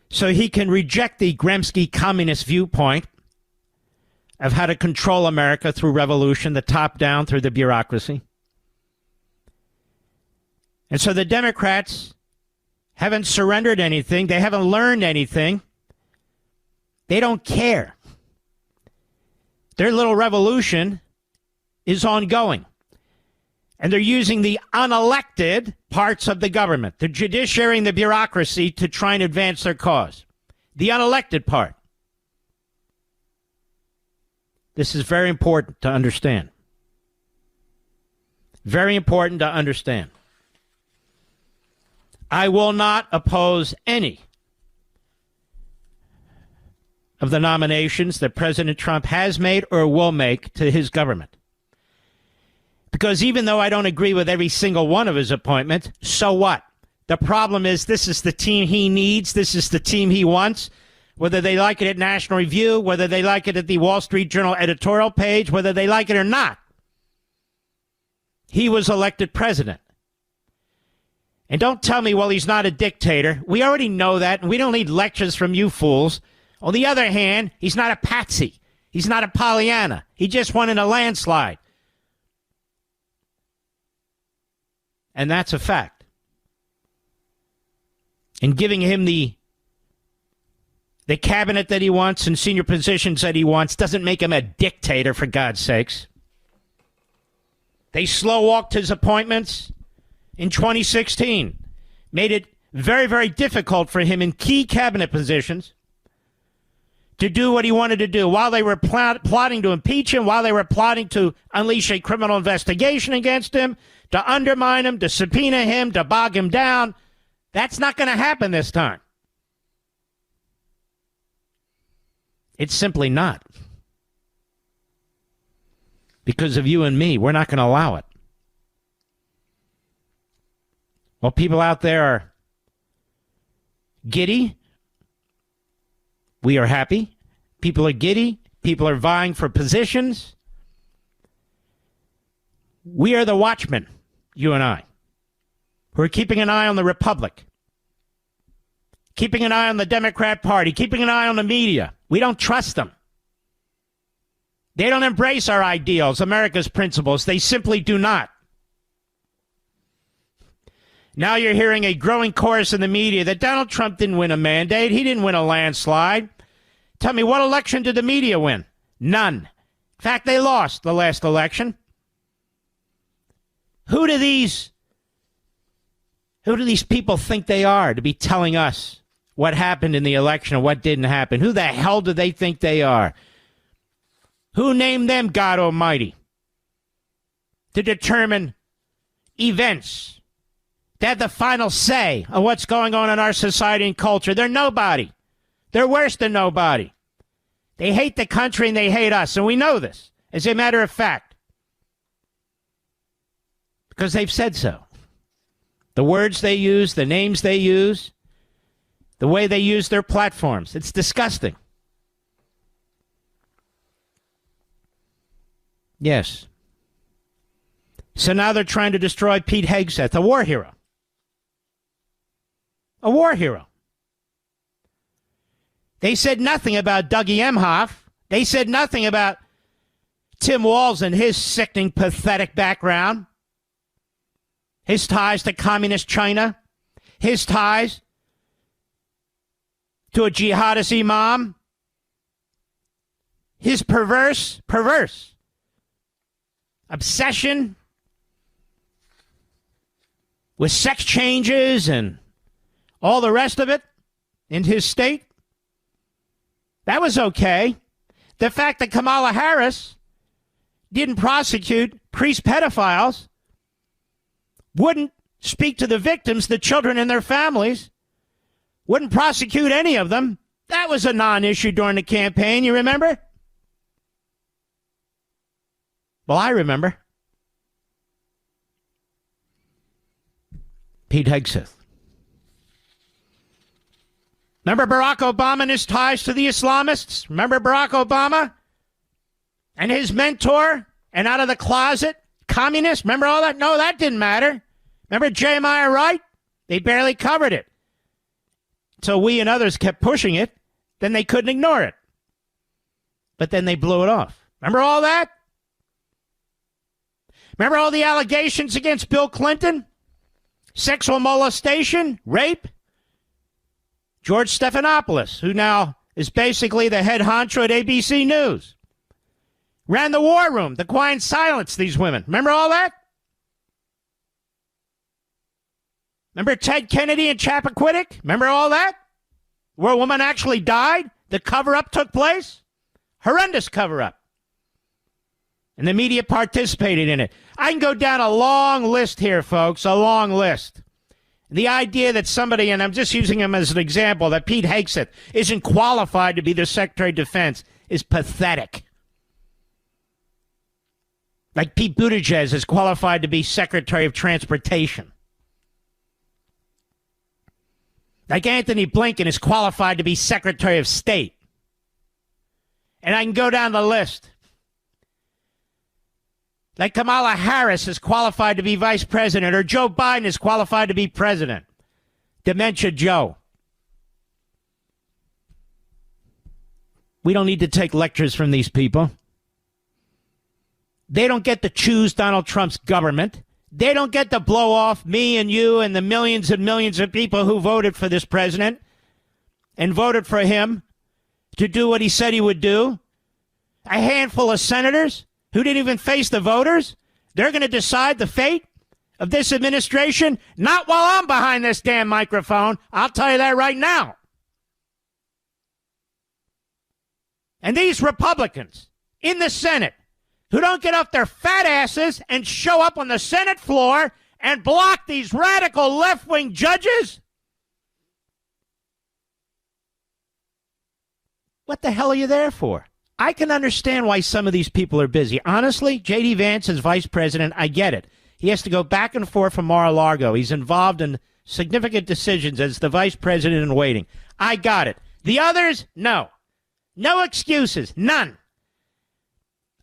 S2: so he can reject the Gramsci communist viewpoint of how to control America through revolution, the top down through the bureaucracy. And so the Democrats haven't surrendered anything. They haven't learned anything. They don't care. Their little revolution is ongoing. And they're using the unelected parts of the government, the judiciary and the bureaucracy, to try and advance their cause. The unelected part. This is very important to understand. Very important to understand. I will not oppose any of the nominations that President Trump has made or will make to his government. Because even though I don't agree with every single one of his appointments, so what? The problem is this is the team he needs. This is the team he wants. Whether they like it at National Review, whether they like it at the Wall Street Journal editorial page, whether they like it or not. He was elected president. And don't tell me, well, he's not a dictator. We already know that, and we don't need lectures from you fools. On the other hand, he's not a patsy. He's not a Pollyanna. He just won in a landslide. And that's a fact. And giving him the cabinet that he wants and senior positions that he wants doesn't make him a dictator, for God's sakes. They slow-walked his appointments in 2016. Made it very, very difficult for him in key cabinet positions to do what he wanted to do while they were plotting to impeach him, while they were plotting to unleash a criminal investigation against him, to undermine him, to subpoena him, to bog him down. That's not going to happen this time. It's simply not. Because of you and me, we're not going to allow it. While people out there are giddy, we are happy. People are giddy. People are vying for positions. We are the watchmen, you and I, who are keeping an eye on the Republic, keeping an eye on the Democrat Party, keeping an eye on the media. We don't trust them. They don't embrace our ideals, America's principles. They simply do not. Now you're hearing a growing chorus in the media that Donald Trump didn't win a mandate. He didn't win a landslide. Tell me, what election did the media win? None. In fact, they lost the last election. Who do these people think they are to be telling us what happened in the election and what didn't happen? Who the hell do they think they are? Who named them God Almighty to determine events, to have the final say on what's going on in our society and culture? They're nobody. They're worse than nobody. They hate the country and they hate us, and we know this, as a matter of fact, because they've said so. The words they use, the names they use, the way they use their platforms, it's disgusting. Yes. So now they're trying to destroy Pete Hegseth, a war hero. A war hero. They said nothing about Dougie Emhoff. They said nothing about Tim Walz and his sickening, pathetic background. His ties to communist China. His ties to a jihadist imam. His perverse obsession with sex changes and all the rest of it in his state. That was okay. The fact that Kamala Harris didn't prosecute priest pedophiles, wouldn't speak to the victims, the children and their families, wouldn't prosecute any of them, that was a non-issue during the campaign, you remember? Well, I remember. Pete Hegseth. Remember Barack Obama and his ties to the Islamists? Remember Barack Obama and his mentor and out of the closet communist? Remember all that? No, that didn't matter. Remember Jeremiah Wright? They barely covered it. So we and others kept pushing it. Then they couldn't ignore it. But then they blew it off. Remember all that? Remember all the allegations against Bill Clinton? Sexual molestation, rape, George Stephanopoulos, who now is basically the head honcho at ABC News, ran the war room, the quiet silence, these women. Remember all that? Remember Ted Kennedy and Chappaquiddick? Remember all that? Where a woman actually died? The cover-up took place? Horrendous cover-up. And the media participated in it. I can go down a long list here, folks, a long list. The idea that somebody, and I'm just using him as an example, that Pete Hegseth isn't qualified to be the Secretary of Defense is pathetic. Like Pete Buttigieg is qualified to be Secretary of Transportation. Like Anthony Blinken is qualified to be Secretary of State. And I can go down the list. Like Kamala Harris is qualified to be vice president, or Joe Biden is qualified to be president. Dementia Joe. We don't need to take lectures from these people. They don't get to choose Donald Trump's government. They don't get to blow off me and you and the millions and millions of people who voted for this president and voted for him to do what he said he would do. A handful of senators who didn't even face the voters, they're going to decide the fate of this administration, not while I'm behind this damn microphone. I'll tell you that right now. And these Republicans in the Senate who don't get off their fat asses and show up on the Senate floor and block these radical left-wing judges, what the hell are you there for? I can understand why some of these people are busy. Honestly, J.D. Vance is vice president. I get it. He has to go back and forth from Mar-a-Lago. He's involved in significant decisions as the vice president in waiting. I got it. The others, no. No excuses. None.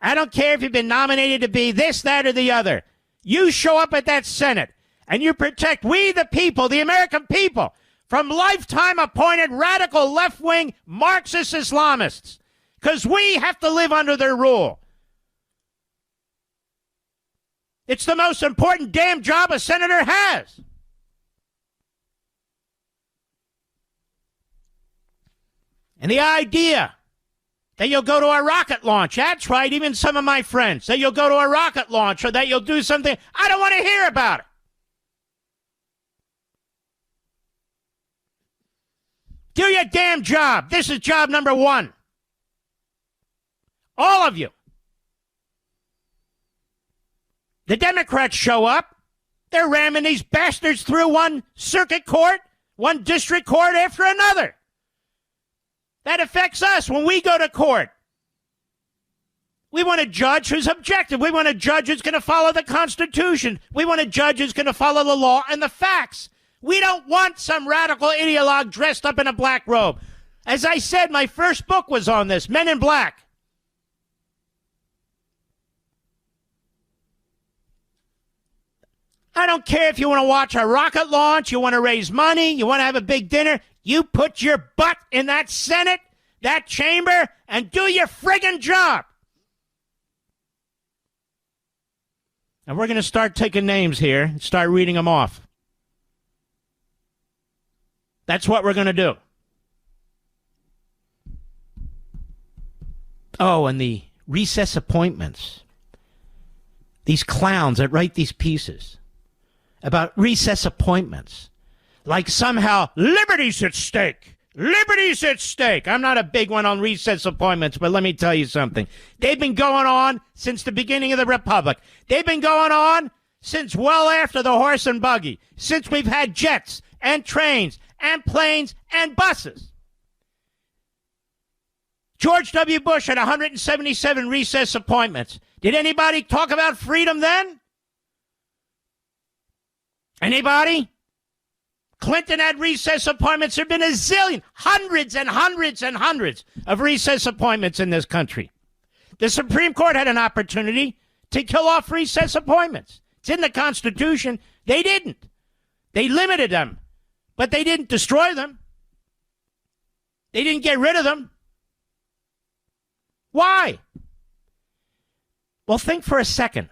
S2: I don't care if you've been nominated to be this, that, or the other. You show up at that Senate and you protect we the people, the American people, from lifetime appointed radical left-wing Marxist Islamists. Because we have to live under their rule. It's the most important damn job a senator has. And the idea that you'll go to a rocket launch, that's right, even some of my friends, that you'll go to a rocket launch or that you'll do something, I don't want to hear about it. Do your damn job. This is job number one. All of you. The Democrats show up. They're ramming these bastards through one circuit court, one district court after another. That affects us when we go to court. We want a judge who's objective. We want a judge who's going to follow the Constitution. We want a judge who's going to follow the law and the facts. We don't want some radical ideologue dressed up in a black robe. As I said, my first book was on this, Men in Black. I don't care if you want to watch a rocket launch, you want to raise money, you want to have a big dinner. You put your butt in that Senate, that chamber, and do your friggin' job. And we're going to start taking names here and start reading them off. That's what we're going to do. Oh, and the recess appointments. These clowns that write these pieces about recess appointments. Like somehow liberty's at stake. Liberty's at stake. I'm not a big one on recess appointments, but let me tell you something. They've been going on since the beginning of the Republic. They've been going on since well after the horse and buggy, since we've had jets and trains and planes and buses. George W. Bush had 177 recess appointments. Did anybody talk about freedom then? Anybody? Clinton had recess appointments. There have been a zillion, hundreds and hundreds and hundreds of recess appointments in this country. The Supreme Court had an opportunity to kill off recess appointments. It's in the Constitution. They didn't. They limited them, but they didn't destroy them. They didn't get rid of them. Why? Well, think for a second.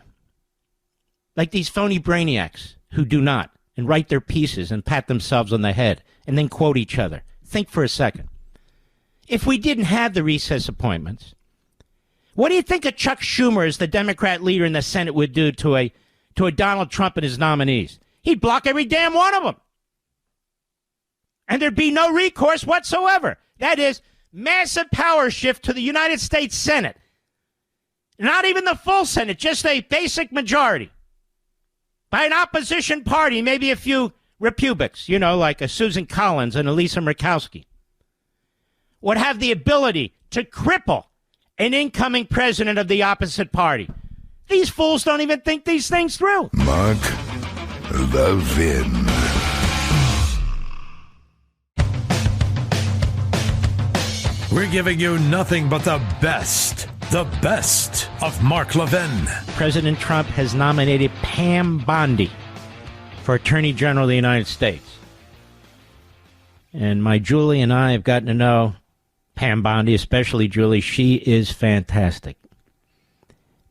S2: Like these phony brainiacs who do not, and write their pieces and pat themselves on the head and then quote each other. think for a second. If we didn't have the recess appointments, what do you think a Chuck Schumer as the Democrat leader in the Senate would do to a Donald Trump and his nominees? He'd block every damn one of them. And there'd be no recourse whatsoever. That is, massive power shift to the United States Senate. Not even the full Senate, just a basic majority. By an opposition party, maybe a few Republicans, like a Susan Collins and a Lisa Murkowski, would have the ability to cripple an incoming president of the opposite party. These fools don't even think these things through.
S3: Mark Levin.
S1: We're giving you nothing but the best of Mark Levin.
S2: President Trump has nominated Pam Bondi for Attorney General of the United States. And my Julie and I have gotten to know Pam Bondi, especially Julie. She is fantastic.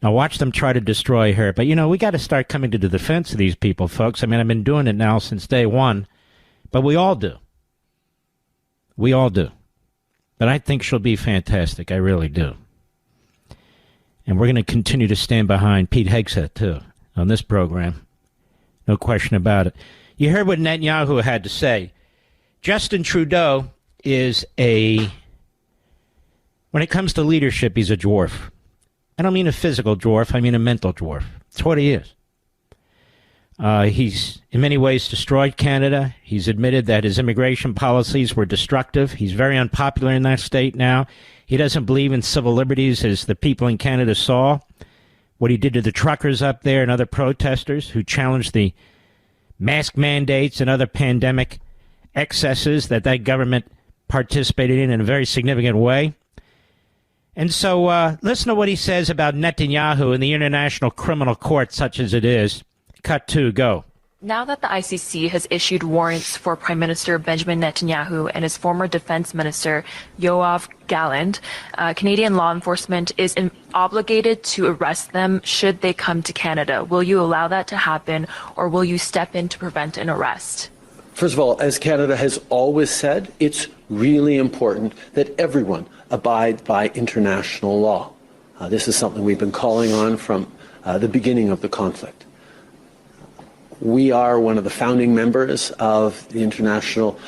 S2: Now watch them try to destroy her. But, we got to start coming to the defense of these people, folks. I mean, I've been doing it now since day one. But we all do. We all do. But I think she'll be fantastic. I really do. And we're going to continue to stand behind Pete Hegseth, too, on this program. No question about it. You heard what Netanyahu had to say. Justin Trudeau is when it comes to leadership, he's a dwarf. I don't mean a physical dwarf, I mean a mental dwarf. That's what he is. He's, in many ways, destroyed Canada. He's admitted that his immigration policies were destructive. He's very unpopular in that state now. He doesn't believe in civil liberties as the people in Canada saw. What he did to the truckers up there and other protesters who challenged the mask mandates and other pandemic excesses that government participated in a very significant way. And so listen to what he says about Netanyahu in the International Criminal Court, such as it is. Cut 2, go.
S6: Now that the ICC has issued warrants for Prime Minister Benjamin Netanyahu and his former Defense Minister Yoav Gallant, Canadian law enforcement is obligated to arrest them should they come to Canada. Will you allow that to happen, or will you step in to prevent an arrest?
S7: First of all, as Canada has always said, it's really important that everyone abide by international law. This is something we've been calling on from the beginning of the conflict. We are one of the founding members of the International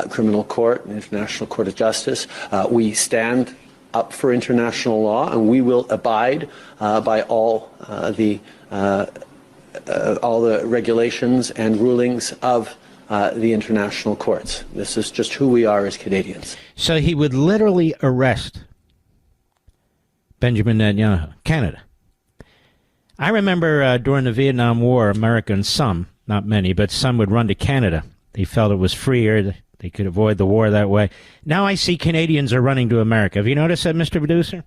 S7: Criminal Court and International Court of Justice. We stand up for international law, and we will abide by all the regulations and rulings of the international courts. This is just who we are as Canadians.
S2: So he would literally arrest Benjamin Netanyahu, Canada. I remember during the Vietnam War, Americans, some, not many, but some would run to Canada. They felt it was freer. They could avoid the war that way. Now I see Canadians are running to America. Have you noticed that, Mr. Producer?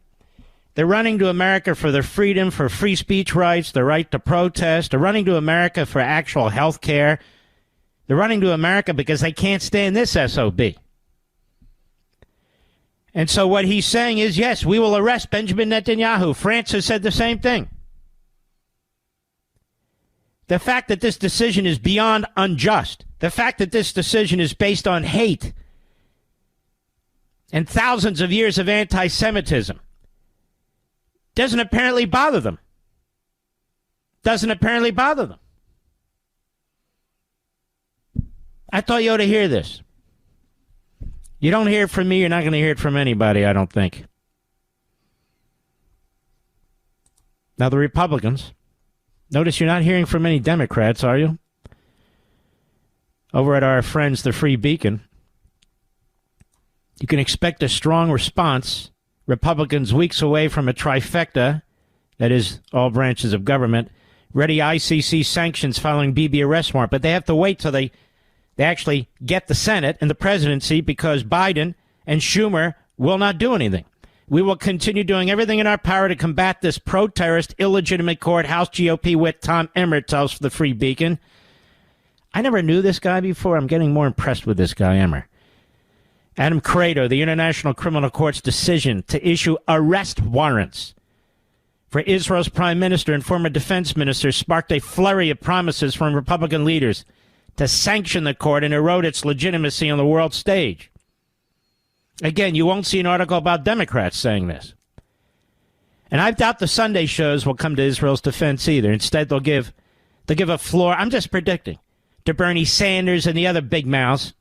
S2: They're running to America for their freedom, for free speech rights, the right to protest. They're running to America for actual health care. They're running to America because they can't stand this SOB. And so what he's saying is, yes, we will arrest Benjamin Netanyahu. France has said the same thing. The fact that this decision is beyond unjust, the fact that this decision is based on hate and thousands of years of anti-Semitism doesn't apparently bother them. Doesn't apparently bother them. I thought you ought to hear this. You don't hear it from me, you're not going to hear it from anybody, I don't think. Now, the Republicans, notice you're not hearing from any Democrats, are you? Over at our friends, the Free Beacon, you can expect a strong response. Republicans weeks away from a trifecta, that is, all branches of government, ready ICC sanctions following Bibi arrest warrant, but they have to wait till they actually get the Senate and the presidency because Biden and Schumer will not do anything. We will continue doing everything in our power to combat this pro-terrorist, illegitimate court, House GOP whip, Tom Emmer tells the Free Beacon. I never knew this guy before. I'm getting more impressed with this guy, Emmer. Adam Crato, the International Criminal Court's decision to issue arrest warrants for Israel's prime minister and former defense minister sparked a flurry of promises from Republican leaders to sanction the court and erode its legitimacy on the world stage. Again, you won't see an article about Democrats saying this. And I doubt the Sunday shows will come to Israel's defense either. Instead, they'll give a floor, I'm just predicting, to Bernie Sanders and the other big mouths.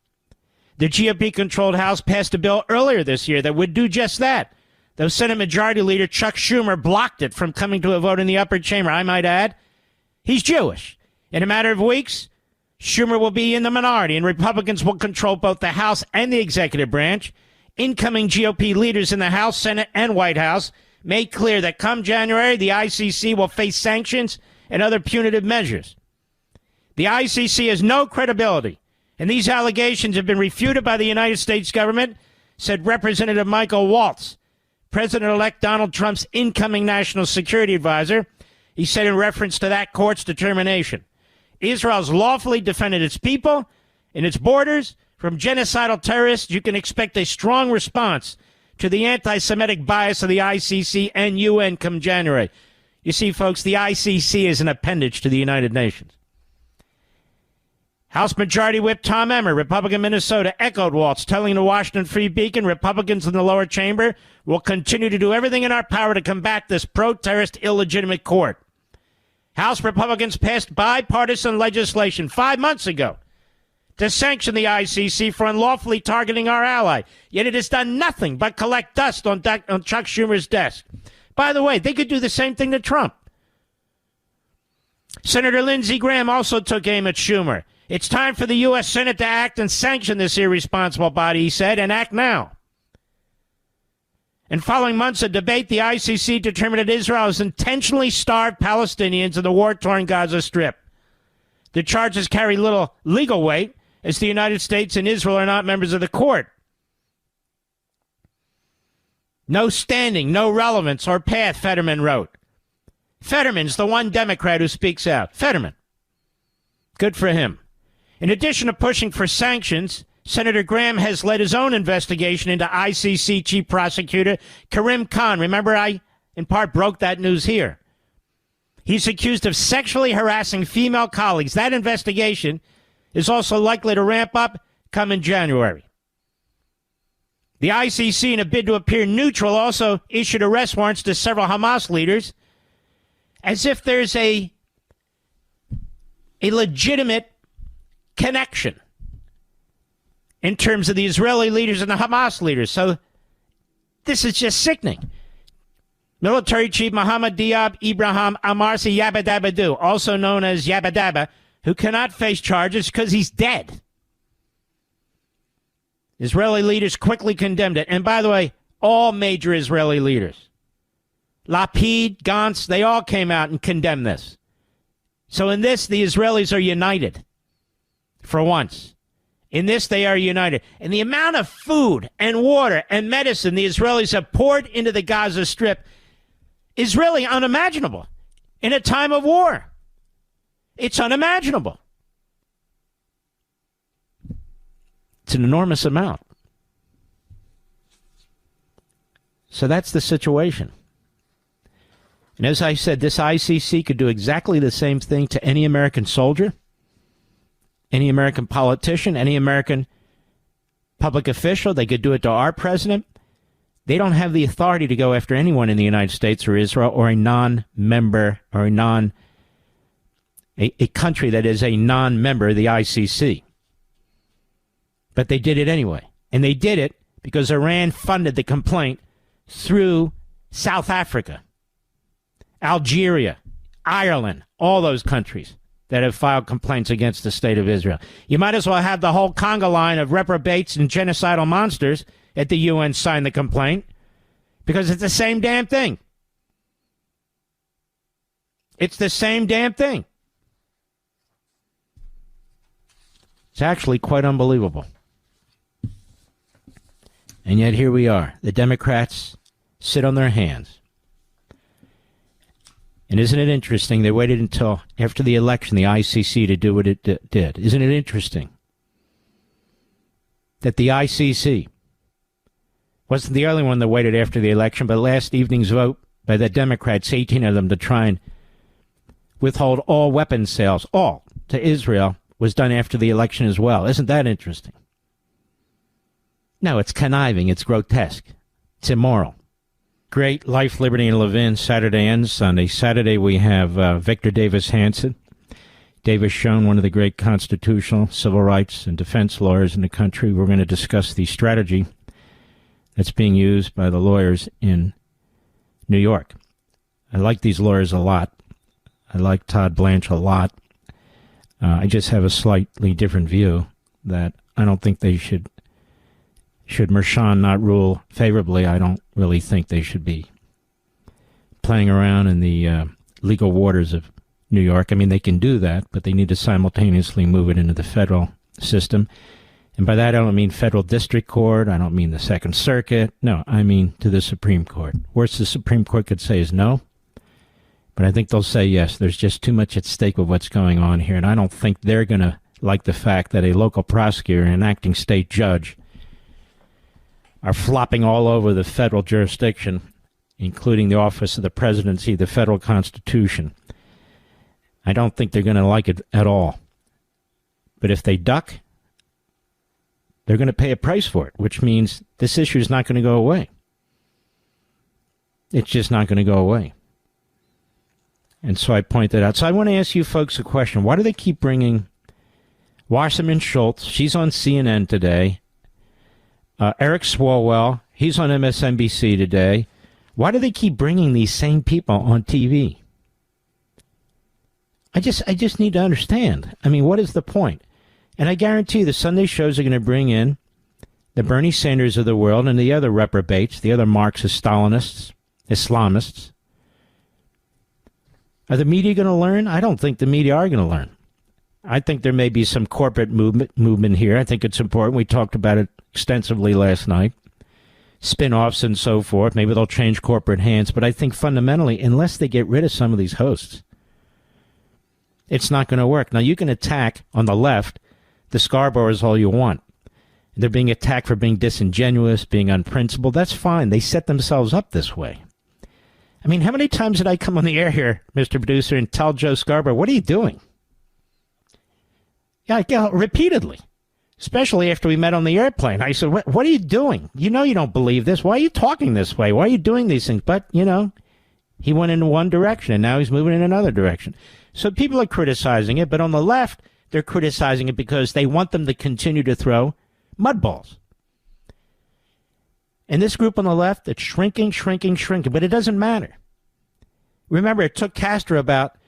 S2: The GOP-controlled House passed a bill earlier this year that would do just that, though Senate Majority Leader Chuck Schumer blocked it from coming to a vote in the upper chamber. I might add, he's Jewish. In a matter of weeks, Schumer will be in the minority, and Republicans will control both the House and the executive branch. Incoming GOP leaders in the House, Senate, and White House made clear that come January, the ICC will face sanctions and other punitive measures. The ICC has no credibility, and these allegations have been refuted by the United States government, said Representative Michael Waltz, President-elect Donald Trump's incoming national security advisor. He said in reference to that court's determination, Israel's lawfully defended its people and its borders from genocidal terrorists. You can expect a strong response to the anti-Semitic bias of the ICC and UN come January. You see, folks, the ICC is an appendage to the United Nations. House Majority Whip Tom Emmer, Republican Minnesota, echoed Waltz, telling the Washington Free Beacon Republicans in the lower chamber will continue to do everything in our power to combat this pro-terrorist illegitimate court. House Republicans passed bipartisan legislation 5 months ago to sanction the ICC for unlawfully targeting our ally. Yet it has done nothing but collect dust on Chuck Schumer's desk. By the way, they could do the same thing to Trump. Senator Lindsey Graham also took aim at Schumer. It's time for the U.S. Senate to act and sanction this irresponsible body, he said, and act now. And following months of debate, the ICC determined that Israel has intentionally starved Palestinians in the war-torn Gaza Strip. The charges carry little legal weight, as the United States and Israel are not members of the court. No standing, no relevance or path, Fetterman wrote. Fetterman's the one Democrat who speaks out. Fetterman. Good for him. In addition to pushing for sanctions, Senator Graham has led his own investigation into ICC Chief Prosecutor Karim Khan. Remember, I, in part, broke that news here. He's accused of sexually harassing female colleagues. That investigation is also likely to ramp up come in January. The ICC, in a bid to appear neutral, also issued arrest warrants to several Hamas leaders, as if there's a legitimate connection in terms of the Israeli leaders and the Hamas leaders. So this is just sickening. Military Chief Mohammed Diab Ibrahim Amarsi Yabadabadu, also known as Yabadaba, who cannot face charges because he's dead. Israeli leaders quickly condemned it. And by the way, all major Israeli leaders, Lapid, Gantz, they all came out and condemned this. So in this, the Israelis are united. For once. In this, they are united. And the amount of food and water and medicine the Israelis have poured into the Gaza Strip is really unimaginable in a time of war. It's unimaginable. It's an enormous amount. So that's the situation. And as I said, this ICC could do exactly the same thing to any American soldier, any American politician, any American public official. They could do it to our president. They don't have the authority to go after anyone in the United States or Israel or a non-member or a country that is a non-member of the ICC. But they did it anyway. And they did it because Iran funded the complaint through South Africa, Algeria, Ireland, all those countries that have filed complaints against the state of Israel. You might as well have the whole conga line of reprobates and genocidal monsters at the UN sign the complaint, because it's the same damn thing. It's the same damn thing. It's actually quite unbelievable. And yet here we are. The Democrats sit on their hands. And isn't it interesting? They waited until after the election, the ICC, to do what it did. Isn't it interesting that the ICC wasn't the only one that waited after the election, but last evening's vote by the Democrats, 18 of them, to try and withhold all weapons sales, all, to Israel, was done after the election as well. Isn't that interesting? No, it's conniving. It's grotesque. It's immoral. Great Life, Liberty, and Levin, Saturday and Sunday. Saturday we have Victor Davis Hanson. Davis Schoen, one of the great constitutional, civil rights, and defense lawyers in the country. We're going to discuss the strategy that's being used by the lawyers in New York. I like these lawyers a lot. I like Todd Blanche a lot. I just have a slightly different view that I don't think they should Merchan not rule favorably, I don't really think they should be playing around in the legal waters of New York. I mean, they can do that, but they need to simultaneously move it into the federal system. And by that, I don't mean federal district court. I don't mean the Second Circuit. No, I mean to the Supreme Court. Worst the Supreme Court could say is no. But I think they'll say yes. There's just too much at stake with what's going on here. And I don't think they're going to like the fact that a local prosecutor and an acting state judge are flopping all over the federal jurisdiction, including the office of the presidency, the federal constitution. I don't think they're going to like it at all. But if they duck, they're going to pay a price for it, which means this issue is not going to go away. It's just not going to go away. And so I point that out. So I want to ask you folks a question. Why do they keep bringing Wasserman Schultz? She's on CNN today. Eric Swalwell, he's on MSNBC today. Why do they keep bringing these same people on TV? I just need to understand. I mean, what is the point? And I guarantee the Sunday shows are going to bring in the Bernie Sanders of the world and the other reprobates, the other Marxist, Stalinists, Islamists. Are the media going to learn? I don't think the media are going to learn. I think there may be some corporate movement here. I think it's important. We talked about it extensively last night. Spin-offs and so forth. Maybe they'll change corporate hands. But I think fundamentally, unless they get rid of some of these hosts, it's not going to work. Now, you can attack on the left the Scarboroughs all you want. They're being attacked for being disingenuous, being unprincipled. That's fine. They set themselves up this way. I mean, how many times did I come on the air here, Mr. Producer, and tell Joe Scarborough, what are you doing? Yeah, repeatedly, especially after we met on the airplane. I said, what are you doing? You know you don't believe this. Why are you talking this way? Why are you doing these things? But, you know, he went in one direction, and now he's moving in another direction. So people are criticizing it, but on the left, they're criticizing it because they want them to continue to throw mud balls. And this group on the left, it's shrinking, but it doesn't matter. Remember, it took Castro about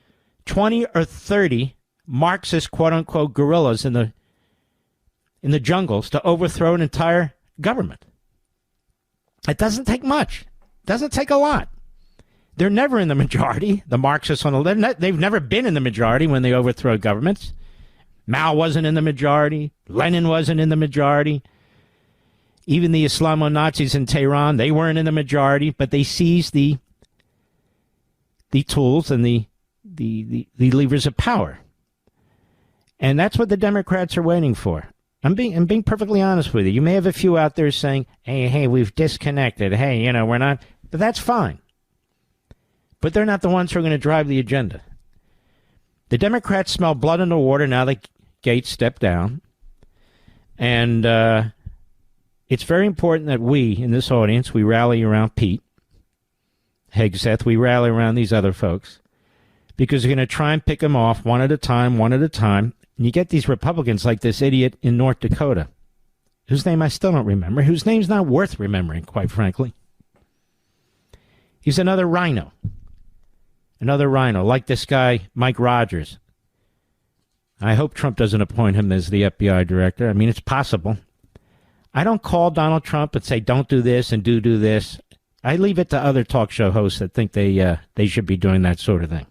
S2: 20 or 30 Marxist, quote-unquote, guerrillas in the jungles to overthrow an entire government. It doesn't take much. It doesn't take a lot. They're never in the majority, the Marxists on the left. They've never been in the majority when they overthrow governments. Mao wasn't in the majority. Lenin wasn't in the majority. Even the Islamo-Nazis in Tehran, they weren't in the majority, but they seized the tools and the levers of power. And that's what the Democrats are waiting for. I'm being perfectly honest with you. You may have a few out there saying, hey, we've disconnected. Hey, you know, we're not. But that's fine. But they're not the ones who are going to drive the agenda. The Democrats smell blood in the water now that Gates stepped down. And it's very important that we, in this audience, we rally around Pete Hegseth. We rally around these other folks. Because they're going to try and pick them off one at a time. And you get these Republicans like this idiot in North Dakota, whose name I still don't remember, whose name's not worth remembering, quite frankly. He's another rhino, like this guy, Mike Rogers. I hope Trump doesn't appoint him as the FBI director. I mean, it's possible. I don't call Donald Trump and say, don't do this and do this. I leave it to other talk show hosts that think they should be doing that sort of thing.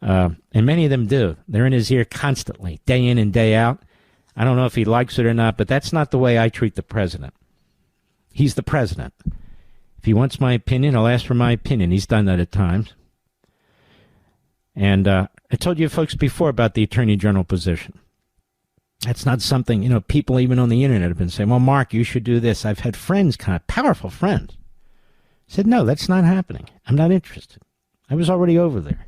S2: And many of them do. They're in his ear constantly, day in and day out. I don't know if he likes it or not, but that's not the way I treat the president. He's the president. If he wants my opinion, I'll ask for my opinion. He's done that at times. And I told you folks before about the attorney general position. That's not something, you know, people even on the internet have been saying, well, Mark, you should do this. I've had friends, kind of powerful friends. I said, no, that's not happening. I'm not interested. I was already over there.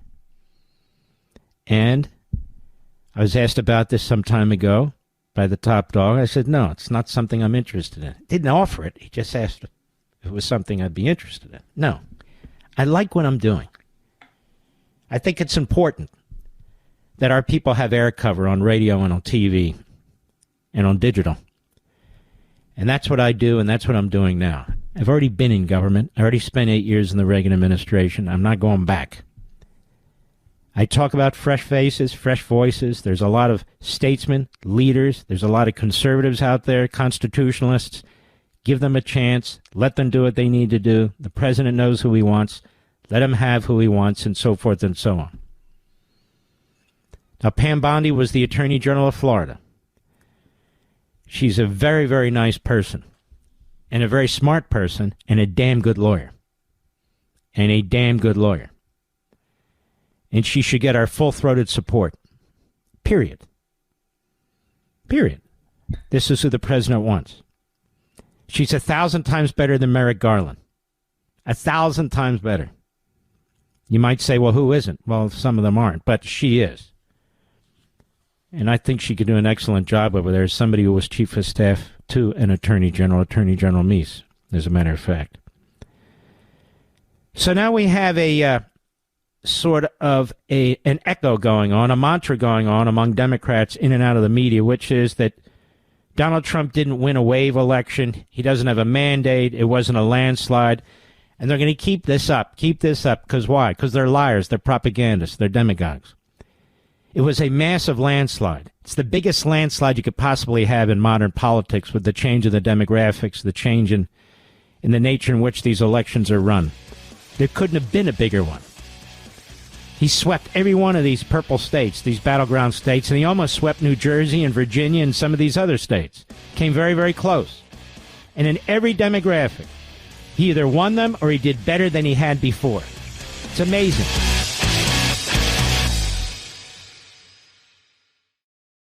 S2: And I was asked about this some time ago, by the top dog. I said, no, it's not something I'm interested in. Didn't offer it. He just asked if it was something I'd be interested in. No. I like what I'm doing. I think it's important that our people have air cover on radio and on TV and on digital. And that's what I do, and that's what I'm doing now. I've already been in government. I already spent 8 years in the Reagan administration. I'm not going back. I talk about fresh faces, fresh voices. There's a lot of statesmen, leaders. There's a lot of conservatives out there, constitutionalists. Give them a chance. Let them do what they need to do. The president knows who he wants. Let him have who he wants, and so forth and so on. Now, Pam Bondi was the Attorney General of Florida. She's a very, very nice person, and a very smart person, and a damn good lawyer. And a damn good lawyer. And she should get our full-throated support. Period. Period. This is who the president wants. She's 1,000 times better than Merrick Garland. 1,000 times better. You might say, well, who isn't? Well, some of them aren't, but she is. And I think she could do an excellent job over there as somebody who was chief of staff to an Attorney General Meese, as a matter of fact. So now we have a sort of an echo going on, a mantra going on among Democrats in and out of the media, which is that Donald Trump didn't win a wave election. He doesn't have a mandate. It wasn't a landslide. And they're going to keep this up, because why? Because they're liars, they're propagandists, they're demagogues. It was a massive landslide. It's the biggest landslide you could possibly have in modern politics with the change of the demographics, the change in the nature in which these elections are run. There couldn't have been a bigger one. He swept every one of these purple states, these battleground states, and he almost swept New Jersey and Virginia and some of these other states. Came very, very close. And in every demographic, he either won them or he did better than he had before. It's amazing.